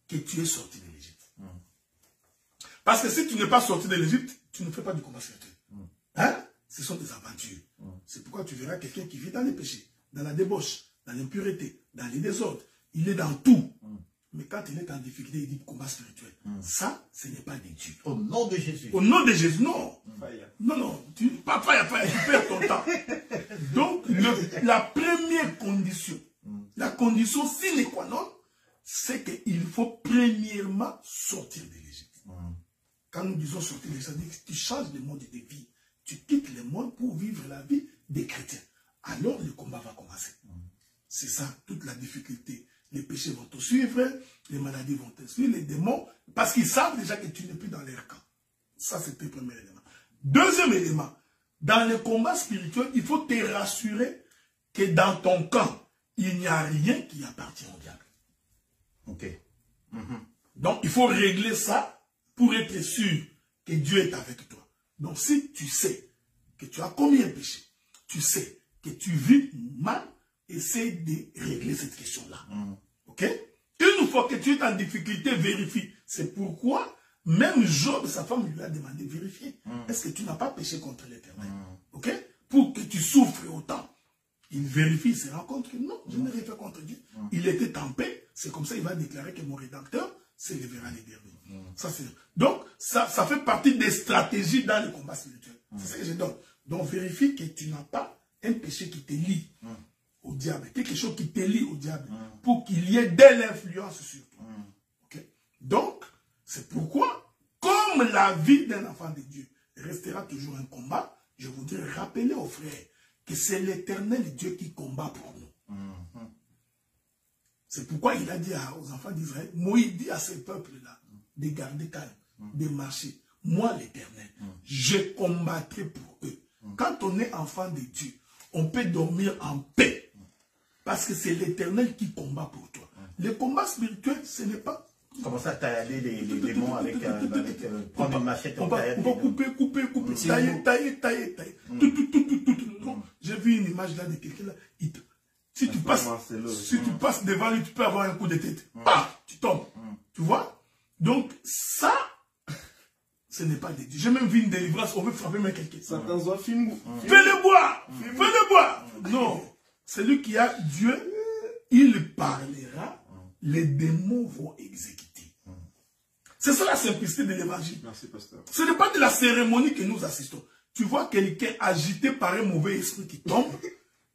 que tu es sorti de l'Égypte. Parce que si tu n'es pas sorti de l'Égypte, tu ne fais pas du combat spirituel. Hein? Ce sont des aventures. C'est pourquoi tu verras quelqu'un qui vit dans les péchés, dans la débauche, dans l'impureté, dans les désordres. Il est dans tout. Mais quand il est en difficulté, il dit combat spirituel. Ça, ce n'est pas des dieux. Au nom de Jésus. Au nom de Jésus, non. Non, tu perds ton temps. Donc, la première condition, la condition sine qua non, c'est qu'il faut premièrement sortir de l'Égypte. Quand nous disons sortir de l'Égypte, ça veut dire que tu changes de mode de vie. Tu quittes le monde pour vivre la vie des chrétiens. Alors le combat va commencer. C'est ça, toute la difficulté. Les péchés vont te suivre, les maladies vont te suivre, les démons, parce qu'ils savent déjà que tu n'es plus dans leur camp. Ça, c'est le premier élément. Deuxième élément, dans le combat spirituel, il faut te rassurer que dans ton camp, il n'y a rien qui appartient au diable. Ok. Donc, il faut régler ça pour être sûr que Dieu est avec toi. Donc, si tu sais que tu as commis un péché, tu sais que tu vis mal, essaie de régler cette question-là. Ok? Une fois que tu es en difficulté, vérifie. C'est pourquoi, même Job, sa femme lui a demandé de vérifier. Est-ce que tu n'as pas péché contre l'Éternel? Ok? Pour que tu souffres autant. Il vérifie, il se rend compte que non, je n'ai rien fait contre Dieu. Il était en paix. C'est comme ça qu'il va déclarer que mon rédacteur s'élèvera les derniers. Donc, ça fait partie des stratégies dans le combat spirituel. C'est ce que je donne. Donc, vérifie que tu n'as pas un péché qui te lie au diable. Quelque chose qui te lie au diable. Pour qu'il y ait de l'influence sur toi. Okay? Donc, c'est pourquoi, comme la vie d'un enfant de Dieu restera toujours un combat, je voudrais rappeler aux frères que c'est l'Éternel Dieu qui combat pour nous. C'est pourquoi il a dit aux enfants d'Israël, Moïse dit à ce peuple-là de garder calme, de marcher. Moi, l'Éternel, je combattrai pour eux. Quand on est enfant de Dieu, on peut dormir en paix. Parce que c'est l'Éternel qui combat pour toi. Le combat spirituel, ce n'est pas... Comment ça, tailler les démons avec prendre une machette? On va couper, tailler. J'ai vu une image là de quelqu'un là. Si tu passes devant lui, tu peux avoir un coup de tête. Tu tombes. Tu vois? Donc, ça, ce n'est pas de Dieu. J'ai même vu une délivrance, on veut frapper même quelqu'un. Fais-le boire! Fais-le boire! Non. Celui qui a Dieu, il parlera, les démons vont exécuter. C'est ça la simplicité de l'évangile. Merci, pasteur. Ce n'est pas de la cérémonie que nous assistons. Tu vois quelqu'un agité par un mauvais esprit qui tombe,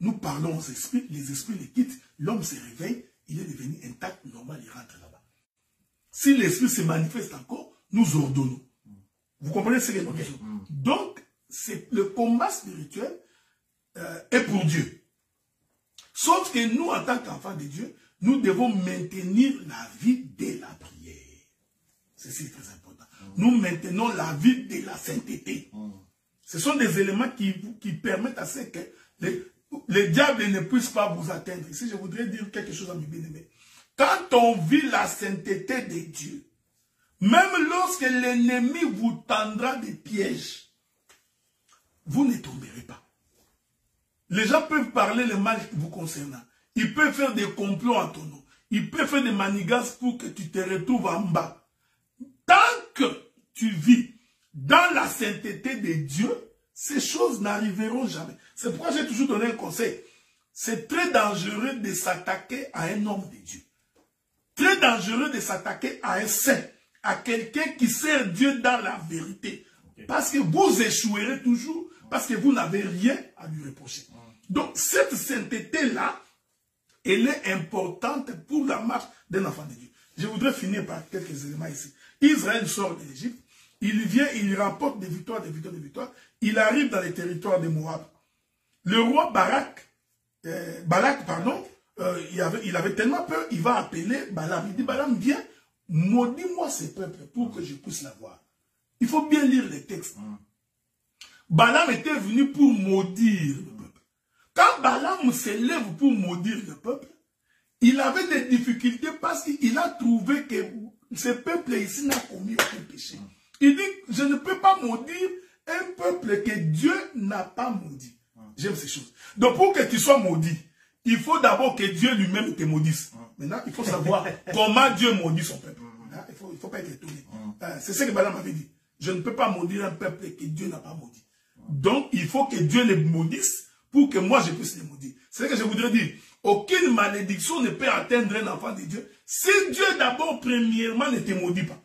nous parlons aux esprits, les esprits les quittent, l'homme se réveille, il est devenu intact, normal, il rentre là-bas. Si l'esprit se manifeste encore, nous ordonnons. Vous comprenez ce que nous disons? Donc, le combat spirituel est pour Dieu. Sauf que nous, en tant qu'enfants de Dieu, nous devons maintenir la vie de la prière. C'est très important. Nous maintenons la vie de la sainteté. Ce sont des éléments qui permettent à ce que les diables ne puissent pas vous atteindre. Ici, je voudrais dire quelque chose à mes bien-aimés. Quand on vit la sainteté de Dieu, même lorsque l'ennemi vous tendra des pièges, vous ne tomberez pas. Les gens peuvent parler le mal vous concernant. Ils peuvent faire des complots en ton nom. Ils peuvent faire des manigances pour que tu te retrouves en bas. Tant que tu vis dans la sainteté de Dieu, ces choses n'arriveront jamais. C'est pourquoi j'ai toujours donné un conseil. C'est très dangereux de s'attaquer à un homme de Dieu. Très dangereux de s'attaquer à un saint, à quelqu'un qui sert Dieu dans la vérité. Parce que vous échouerez toujours, parce que vous n'avez rien à lui reprocher. Donc cette sainteté-là, elle est importante pour la marche d'un enfant de Dieu. Je voudrais finir par quelques éléments ici. Israël sort de l'Égypte, il vient, il remporte des victoires, il arrive dans les territoires de Moab. Le roi Balak, il avait tellement peur, il va appeler Balaam. Il dit, Balaam, viens, maudis-moi ces peuples pour que je puisse la voir. Il faut bien lire les textes. Balaam était venu pour maudire le peuple. Quand Balaam s'élève pour maudire le peuple, il avait des difficultés parce qu'il a trouvé que ce peuple ici n'a commis aucun péché. Il dit, je ne peux pas maudire un peuple que Dieu n'a pas maudit. J'aime ces choses. Donc pour que tu sois maudit, il faut d'abord que Dieu lui-même te maudisse. Maintenant, il faut savoir comment Dieu maudit son peuple. Il ne faut pas être étonné. C'est ce que Balaam avait dit. Je ne peux pas maudire un peuple que Dieu n'a pas maudit. Donc, il faut que Dieu les maudisse pour que moi je puisse les maudire. C'est ce que je voudrais dire. Aucune malédiction ne peut atteindre un enfant de Dieu si Dieu d'abord, premièrement, ne te maudit pas.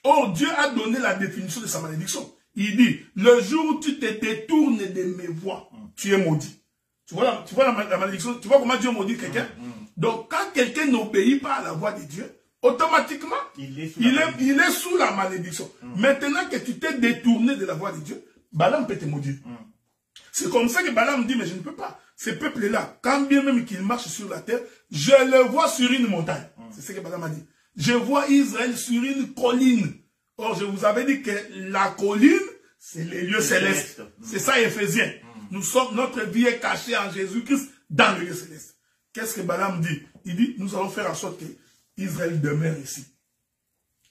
Or, Dieu a donné la définition de sa malédiction. Il dit, le jour où tu te détournes de mes voies, tu es maudit. Tu vois la malédiction? Tu vois comment Dieu maudit quelqu'un? Donc, quand quelqu'un n'obéit pas à la voix de Dieu, automatiquement, il est sous la malédiction. Maintenant que tu t'es détourné de la voix de Dieu, Balaam peut te maudire. C'est comme ça que Balaam dit, mais je ne peux pas. Ce peuple-là, quand bien même qu'il marche sur la terre, je le vois sur une montagne. C'est ce que Balaam a dit. Je vois Israël sur une colline. Or, je vous avais dit que la colline, c'est les lieux célestes. C'est ça, Éphésiens. Notre vie est cachée en Jésus-Christ dans les lieux célestes. Qu'est-ce que Balaam dit? Il dit, nous allons faire en sorte que Israël demeure ici.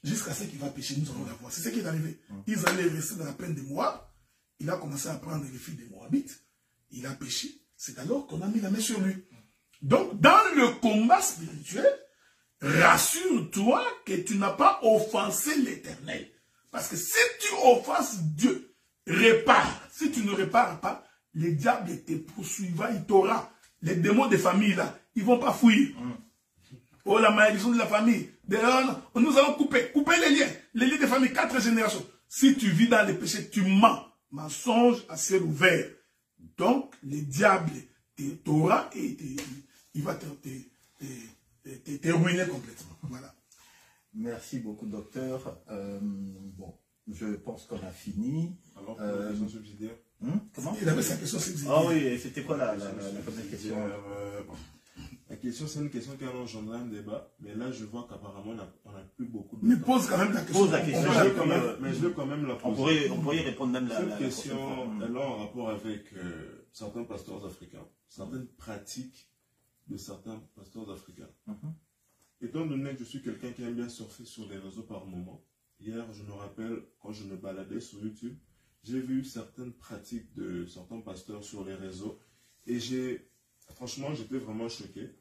Jusqu'à ce qu'il va pécher, nous allons la voir. C'est ce qui est arrivé. Israël est resté dans la plaine de Moab. Il a commencé à prendre les filles des Moabites. il a péché, c'est alors qu'on a mis la main sur lui. Donc, dans le combat spirituel, rassure-toi que tu n'as pas offensé l'Éternel. Parce que si tu offenses Dieu, répare. Si tu ne répares pas, le diable te poursuivra, il t'aura. Les démons de famille, là, ils ne vont pas fuir. Oh, la malédiction de la famille. Nous allons couper les liens de famille, 4 générations. Si tu vis dans les péchés, tu mens. Mensonge à ciel ouvert. Donc, le diable t'aura et il va te ruiner complètement. Voilà. Merci beaucoup, docteur. Bon, je pense qu'on a fini. Alors, pour la question subsidiaire. Comment? Il avait sa question subsidiaire. Ah oui, c'était quoi la première question? La question, c'est une question qui a engendré un débat, mais là, je vois qu'apparemment, on n'a plus beaucoup de... Mais pose quand même la question. Pose la question. Mais je veux quand même la poser. On pourrait y répondre même Cette question, elle a un rapport avec certains pasteurs africains, certaines pratiques de certains pasteurs africains. Étant donné que je suis quelqu'un qui aime bien surfer sur les réseaux par moment, hier, je me rappelle, quand je me baladais sur YouTube, j'ai vu certaines pratiques de certains pasteurs sur les réseaux et franchement, j'étais vraiment choqué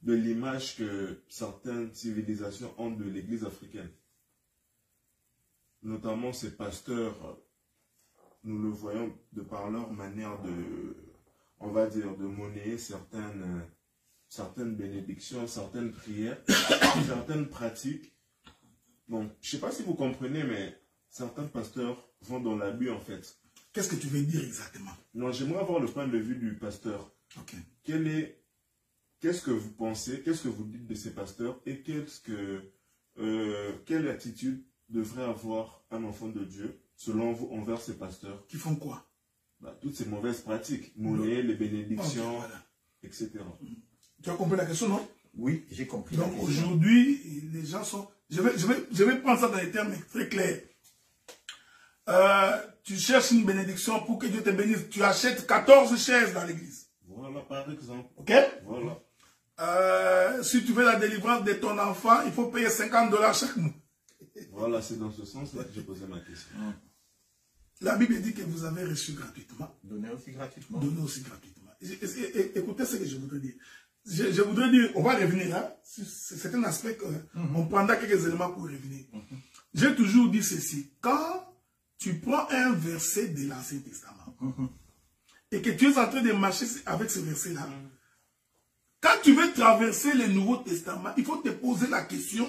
de l'image que certaines civilisations ont de l'église africaine. Notamment ces pasteurs, nous le voyons de par leur manière de, on va dire, de monnayer certaines bénédictions, certaines prières, certaines pratiques. Donc, je ne sais pas si vous comprenez, mais certains pasteurs vont dans l'abus en fait. Qu'est-ce que tu veux dire exactement? Non, j'aimerais avoir le point de vue du pasteur. Ok. Qu'est-ce que vous pensez, qu'est-ce que vous dites de ces pasteurs et quelle attitude devrait avoir un enfant de Dieu, selon vous, envers ces pasteurs? Qui font quoi? Toutes ces mauvaises pratiques, monnaie, les bénédictions, voilà. etc. Tu as compris la question, non? Oui, j'ai compris. Donc aujourd'hui, les gens sont... Je vais prendre ça dans les termes très clairs. Tu cherches une bénédiction pour que Dieu te bénisse. Tu achètes 14 chaises dans l'église. Voilà, par exemple. Ok? Voilà. Si tu veux la délivrance de ton enfant, il faut payer 50 $ chaque mois. Voilà, c'est dans ce sens-là que j'ai posé ma question. La Bible dit que vous avez reçu gratuitement. Donner aussi gratuitement. Donner aussi gratuitement. Écoutez ce que je voudrais dire. Je voudrais dire, on va revenir là. C'est un aspect qu'on prendra quelques éléments pour revenir. J'ai toujours dit ceci. Quand tu prends un verset de l'Ancien Testament et que tu es en train de marcher avec ce verset-là, quand tu veux traverser le Nouveau Testament, il faut te poser la question,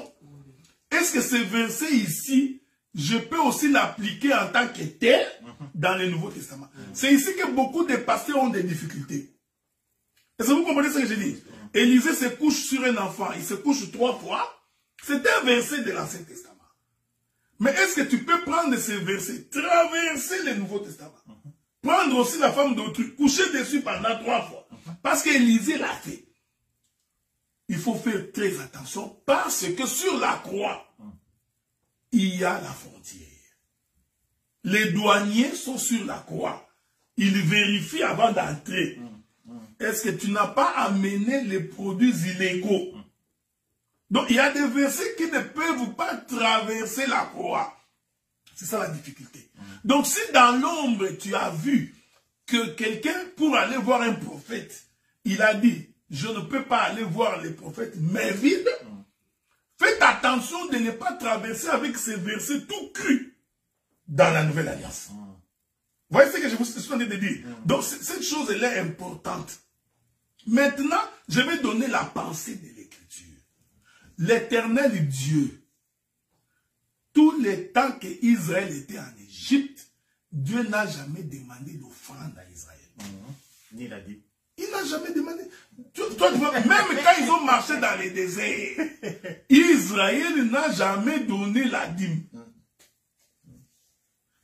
est-ce que ce verset ici, je peux aussi l'appliquer en tant que tel dans le Nouveau Testament? C'est ici que beaucoup de pasteurs ont des difficultés. Est-ce que vous comprenez ce que je dis? Élisée se couche sur un enfant, il se couche 3 fois. C'est un verset de l'Ancien Testament. Mais est-ce que tu peux prendre ce verset, traverser le Nouveau Testament, prendre aussi la femme d'autrui, coucher dessus pendant 3 fois? Parce qu'Élisée l'a fait. Il faut faire très attention parce que sur la croix, il y a la frontière. Les douaniers sont sur la croix. Ils vérifient avant d'entrer. Est-ce que tu n'as pas amené les produits illégaux? Donc, il y a des versets qui ne peuvent pas traverser la croix. C'est ça la difficulté. Donc, si dans l'ombre, tu as vu que quelqu'un, pour aller voir un prophète, il a dit, je ne peux pas aller voir les prophètes, mais vide. Faites attention de ne pas traverser avec ces versets tout crus dans la Nouvelle Alliance. Vous voyez ce que je vous suis en train de dire? Donc, cette chose, elle est importante. Maintenant, je vais donner la pensée de l'Écriture. L'Éternel Dieu, tous les temps qu'Israël était en Égypte, Dieu n'a jamais demandé d'offrande à Israël. Ni l'a dit. Il n'a jamais demandé. Toi, tu vois, même quand ils ont marché dans les déserts, Israël n'a jamais donné la dîme.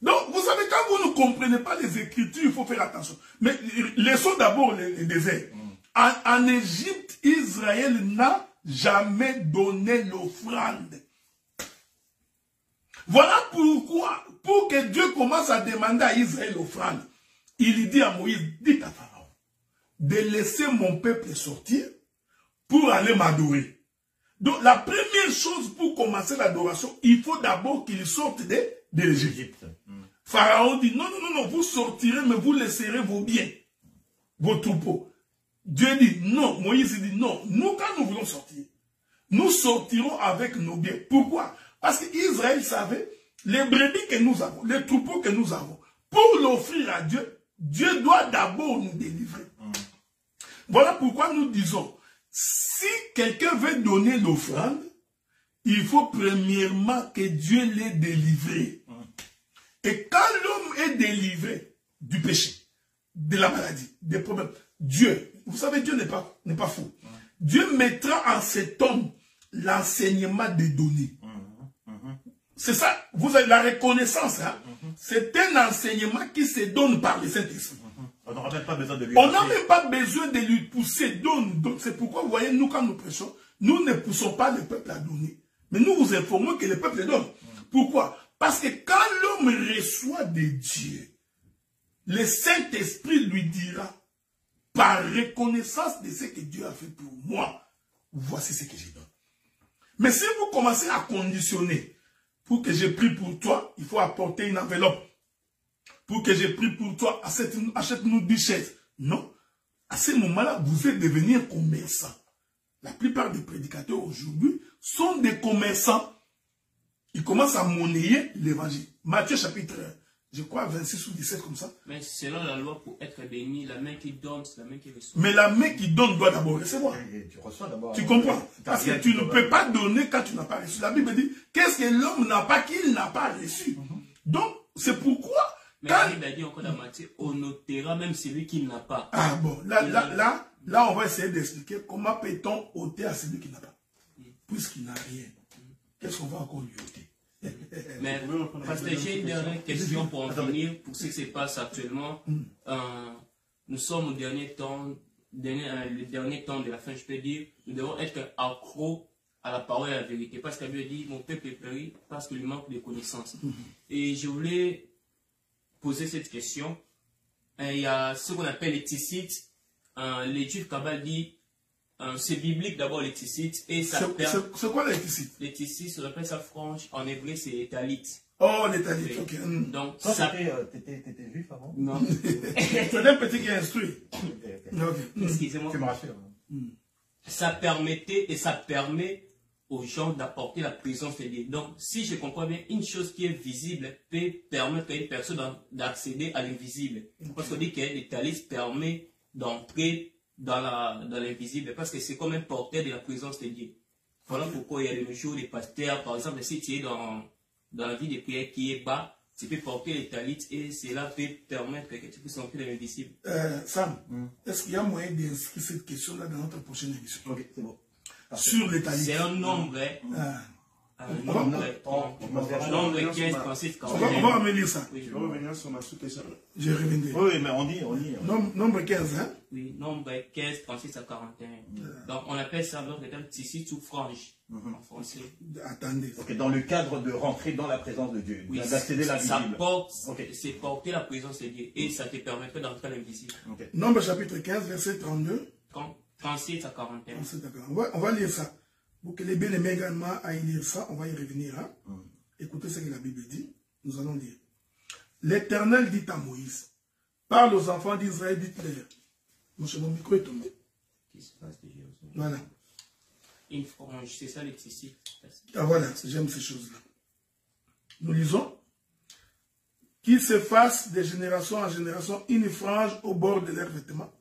Donc, vous savez, quand vous ne comprenez pas les Écritures, il faut faire attention. Mais laissons d'abord les déserts. En Égypte, Israël n'a jamais donné l'offrande. Voilà pourquoi, pour que Dieu commence à demander à Israël l'offrande, il dit à Moïse, dites à Pharaon, de laisser mon peuple sortir pour aller m'adorer. Donc, la première chose pour commencer l'adoration, il faut d'abord qu'il sorte de l'Égypte. Pharaon dit, non, non, non, non, vous sortirez, mais vous laisserez vos biens. vos troupeaux. Dieu dit non, Moïse dit non. Nous, quand nous voulons sortir, nous sortirons avec nos biens. Pourquoi? Parce qu'Israël savait les brebis que nous avons, les troupeaux que nous avons. Pour l'offrir à Dieu, Dieu doit d'abord nous délivrer. Voilà pourquoi nous disons, si quelqu'un veut donner l'offrande, il faut premièrement que Dieu l'ait délivré. Et quand l'homme est délivré du péché, de la maladie, des problèmes, Dieu, vous savez, Dieu n'est pas fou. Dieu mettra en cet homme l'enseignement des données. C'est ça, vous avez la reconnaissance. Hein? C'est un enseignement qui se donne par le Saint-Esprit. On n'aura même pas besoin de lui. On n'a même pas besoin de lui pousser, donne. Donc c'est pourquoi, vous voyez, nous, quand nous prêchons, nous ne poussons pas le peuple à donner. Mais nous vous informons que le peuple donne. Pourquoi? Parce que quand l'homme reçoit de Dieu, le Saint-Esprit lui dira, par reconnaissance de ce que Dieu a fait pour moi, voici ce que je donne. Mais si vous commencez à conditionner, pour que j'ai pris pour toi, il faut apporter une enveloppe. Pour que j'ai pris pour toi, achète-nous 10 chaises. Non. À ce moment-là, vous êtes devenu un commerçant. La plupart des prédicateurs aujourd'hui sont des commerçants. Ils commencent à monnayer l'évangile. Matthieu chapitre, je crois, 26 ou 17 comme ça. Mais selon la loi, pour être béni, la main qui donne, c'est la main qui reçoit. Mais la main qui donne doit d'abord recevoir. Et tu reçois d'abord. Tu comprends? Parce que tu ne peux pas donner quand tu n'as pas reçu. La Bible dit, qu'est-ce que l'homme n'a pas qu'il n'a pas reçu? Donc, c'est pourquoi... Mais la Bible a dit encore dans Matthieu, on notera même celui qui n'a pas. Ah bon, là, on va essayer d'expliquer comment peut-on ôter à celui qui n'a pas. Puisqu'il n'a rien. Qu'est-ce qu'on va encore lui ôter? Mais parce que j'ai une dernière question pour en finir, pour ce qui se passe actuellement. Nous sommes au dernier temps, le dernier temps de la fin, je peux dire, nous devons être accros à la parole et à la vérité. Parce que Dieu dit, mon peuple est péri parce qu'il lui manque de connaissances. Et je voulais poser cette question. Il y a ce qu'on appelle les Tzitzit. Les Juifs Kabbal dit, c'est biblique d'abord les Tzitzit. C'est quoi les Tzitzit? Les Tzitzit, on appelle ça frange. En hébreu, c'est les Talit. Oh, les Talit, ok. Donc, Toi, ça... t'étais juif avant? Non. C'est un petit qui est instruit. Excusez-moi. Tu me rassures. Ça permettait et ça permet aux gens d'apporter la présence de Dieu. Donc, si je comprends bien, une chose qui est visible peut permettre à une personne d'accéder à l'invisible. Parce qu'on dit que les Talit permet d'entrer dans l'invisible, parce que c'est comme un porteur de la présence de Dieu. Voilà pourquoi il y a de nos jours des pasteurs, par exemple, si tu es dans la vie de prière qui est bas, tu peux porter les Talit et cela peut permettre que tu puisses entrer dans l'invisible. Sam, est-ce qu'il y a moyen d'inscrire cette question-là dans notre prochaine émission? Ok, c'est bon. Sur les Talit. C'est un nombre, nombre 15, 36, 41. On va revenir ça. Oui, Je vais revenir sur ma sous-question. Je reviendrai. Oui, mais on dit. Nombre 15, hein? oui, nombre 15, 36 à 41. Donc, on appelle ça dans le terme Tzitzit ou frange en français. Attendez. Ok, dans le cadre de rentrer dans la présence de Dieu, Oui, d'accéder à l'invisible. C'est porter la présence de Dieu et ça te permettrait d'entrer à l'invisible. Okay. Nombre chapitre 15, verset 32. 36 à 41. On va lire ça. Pour que les bien-aimés également aillent lire ça, on va y revenir. Hein? Écoutez ce que la Bible dit. Nous allons lire. L'Éternel dit à Moïse, parle aux enfants d'Israël, dites-leur. Mon micro est tombé. Voilà. Une frange, c'est ça les Tzitzit. Ah voilà, j'aime ces choses-là. Nous lisons. Qu'ils se fassent de génération en génération une frange au bord de leurs vêtements.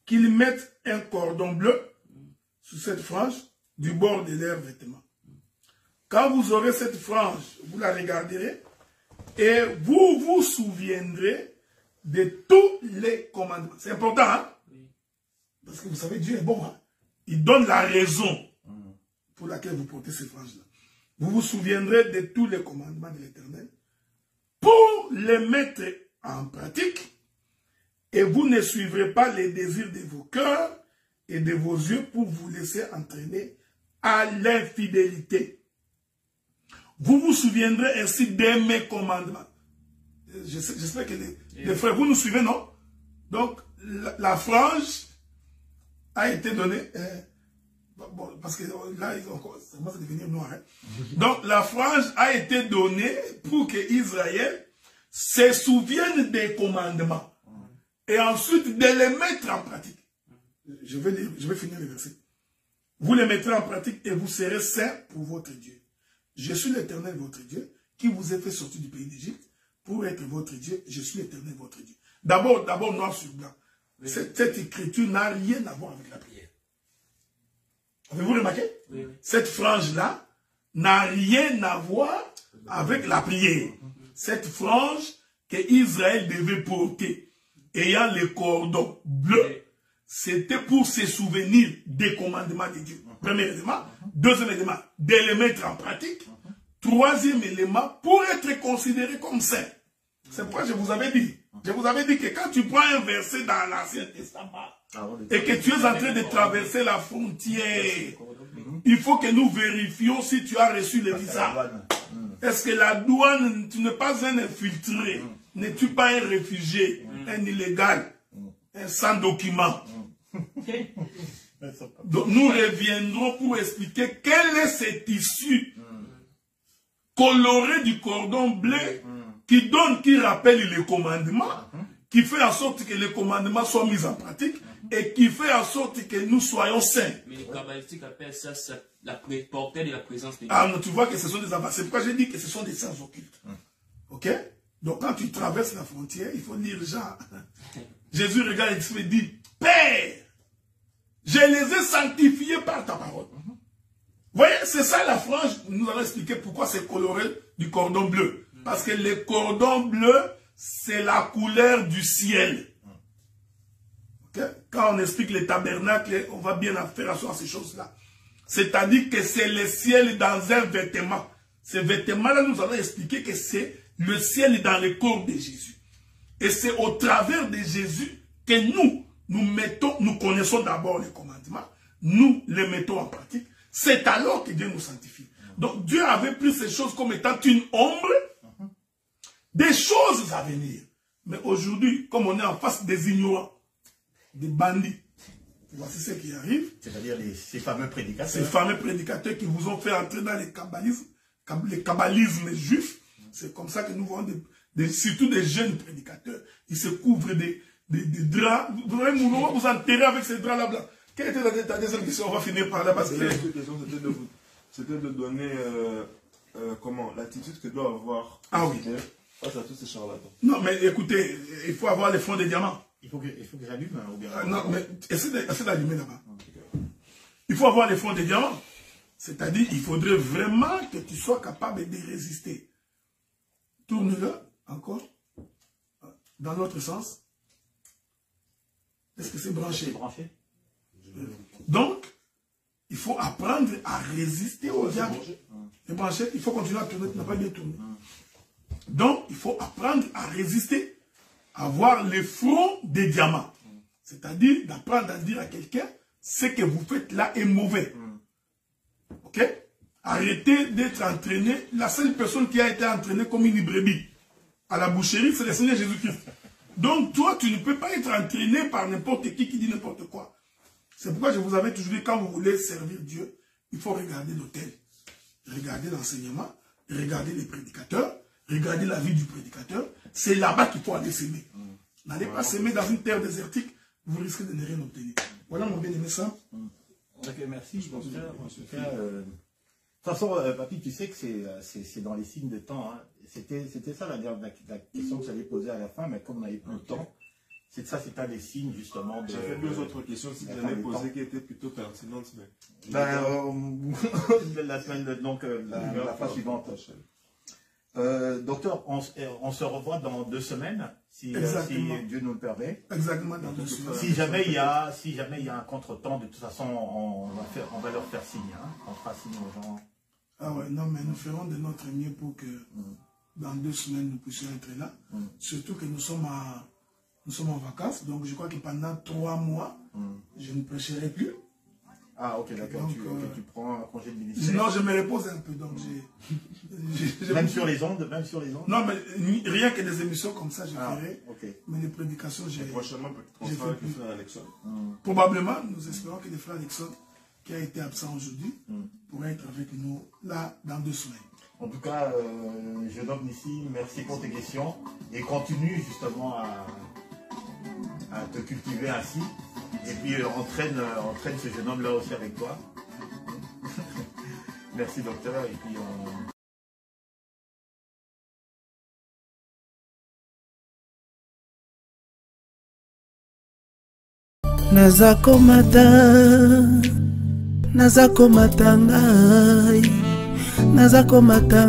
Qu'ils mettent un cordon bleu sur cette frange du bord de leurs vêtements. Quand vous aurez cette frange, vous la regarderez et vous vous souviendrez de tous les commandements. C'est important, hein? Oui. Parce que vous savez, Dieu est bon, hein? Il donne la raison pour laquelle vous portez ces franges-là. Vous vous souviendrez de tous les commandements de l'Éternel pour les mettre en pratique et vous ne suivrez pas les désirs de vos cœurs et de vos yeux pour vous laisser entraîner à l'infidélité. Vous vous souviendrez ainsi de mes commandements. J'espère que les frères, vous nous suivez, non? Donc, la frange a été donnée, bon, parce que là, ça commence à devenir noir. Hein? Donc, la frange a été donnée pour que Israël se souvienne des commandements. et ensuite de les mettre en pratique. Je vais finir le verset. Vous les mettrez en pratique et vous serez saints pour votre Dieu. Je suis l'Éternel votre Dieu qui vous a fait sortir du pays d'Égypte pour être votre Dieu. Je suis l'Éternel votre Dieu. D'abord noir sur blanc. Oui. Cette écriture n'a rien à voir avec la prière. Avez-vous remarqué? Oui. Cette frange-là n'a rien à voir avec la prière. Cette frange que Israël devait porter, ayant les cordons bleus, c'était pour se souvenir des commandements de Dieu. Premier élément. Deuxième élément, de les mettre en pratique. Troisième élément, pour être considéré comme saint. C'est pourquoi je vous avais dit. Je vous avais dit que quand tu prends un verset dans l'Ancien Testament et que tu es en train de traverser la frontière, il faut que nous vérifions si tu as reçu le visa. Est-ce que la douane, tu n'es pas un infiltré, n'es-tu pas un réfugié, un illégal, un sans document? Donc nous reviendrons pour expliquer quel est cet tissu coloré du cordon bleu qui rappelle les commandements, qui fait en sorte que les commandements soient mis en pratique et qui fait en sorte que nous soyons saints. Mais les kabbalistiques appellent ça la portée de la présence de Dieu. Ah non, tu vois que ce sont des avancées. C'est pourquoi j'ai dit que ce sont des sens occultes. Ok? Donc quand tu traverses la frontière, il faut lire Jean. Jésus regarde et se dit, Père, je les ai sanctifiés par ta parole. Vous voyez, c'est ça la frange. Nous allons expliquer pourquoi c'est coloré du cordon bleu. Parce que le cordon bleu, c'est la couleur du ciel. Okay? Quand on explique les tabernacles, on va bien faire attention à ces choses-là. C'est-à-dire que c'est le ciel dans un vêtement. Ce vêtement-là, nous allons expliquer que c'est le ciel dans le corps de Jésus. Et c'est au travers de Jésus que nous connaissons d'abord les commandements, nous les mettons en pratique. C'est alors que Dieu nous sanctifie. Donc Dieu avait pris ces choses comme étant une ombre des choses à venir. Mais aujourd'hui, comme on est en face des ignorants, des bandits, voici ce qui arrive. C'est-à-dire ces fameux prédicateurs. Ces fameux prédicateurs qui vous ont fait entrer dans les kabbalismes juifs. C'est comme ça que nous voyons surtout des jeunes prédicateurs. Ils se couvrent des draps. Vous allez vous enterrer avec ces draps-là blancs. Quelle était ta deuxième question? On va finir par là parce que... C'était de donner l'attitude que doit avoir face à tous ces charlatans. Non, mais écoutez, il faut avoir les fonds de diamants. Il faut que j'allume ou bien... non, mais essaie d'allumer là-bas. Il faut avoir les fonds de diamants. C'est-à-dire, il faudrait vraiment que tu sois capable de résister. Tourne-le encore dans l'autre sens. Est-ce que c'est branché? Donc, il faut apprendre à résister au diable. C'est branché, il faut continuer à tourner, tu n'as pas bien tourné. Donc, il faut apprendre à résister, avoir le front des diamants. C'est-à-dire d'apprendre à dire à quelqu'un, ce que vous faites là est mauvais. Ok? Arrêtez d'être entraîné. La seule personne qui a été entraînée comme une brebis à la boucherie, c'est le Seigneur Jésus-Christ. Donc, toi, tu ne peux pas être entraîné par n'importe qui dit n'importe quoi. C'est pourquoi je vous avais toujours dit, quand vous voulez servir Dieu, il faut regarder l'autel. Regardez l'enseignement, regardez les prédicateurs, regardez la vie du prédicateur. C'est là-bas qu'il faut aller s'aimer. N'allez pas s'aimer dans une terre désertique, vous risquez de ne rien obtenir. Voilà mon bien-aimé ça. Ok, merci. En tout cas, de toute façon, papy, tu sais que c'est dans les signes de temps. Hein. C'était ça la question que j'allais poser à la fin, mais comme on n'avait plus le temps, c'est un des signes justement de... J'avais deux autres questions si tu allais poser qui étaient plutôt pertinentes. Mais... la semaine, donc la fois suivante. Docteur, on se revoit dans 2 semaines, si Dieu nous le permet. Exactement, dans 2 semaines. Si jamais il y a un contretemps, de toute façon, on va leur faire signe. Hein. On fera signe aux gens. Ah ouais, non, mais nous ferons de notre mieux pour que dans 2 semaines, nous puissions être là. Surtout que nous sommes en vacances, donc je crois que pendant 3 mois, je ne prêcherai plus. Ah, ok, d'accord. Tu prends un congé de ministère. Non, je me repose un peu, donc même sur les ondes, Non, mais rien que des émissions comme ça, je ferai. Okay. Mais les prédications, j'ai... Prochainement, peut-être qu'on sera avec le frère Alexandre. Probablement, nous espérons que le frère Alexandre, qui a été absent aujourd'hui, pourra être avec nous là, dans 2 semaines. En tout cas, je donne ici, merci pour tes questions et continue justement à te cultiver ainsi. Et puis entraîne ce jeune homme-là aussi avec toi. Merci docteur. Et puis Nazakomata ngai, nazakomata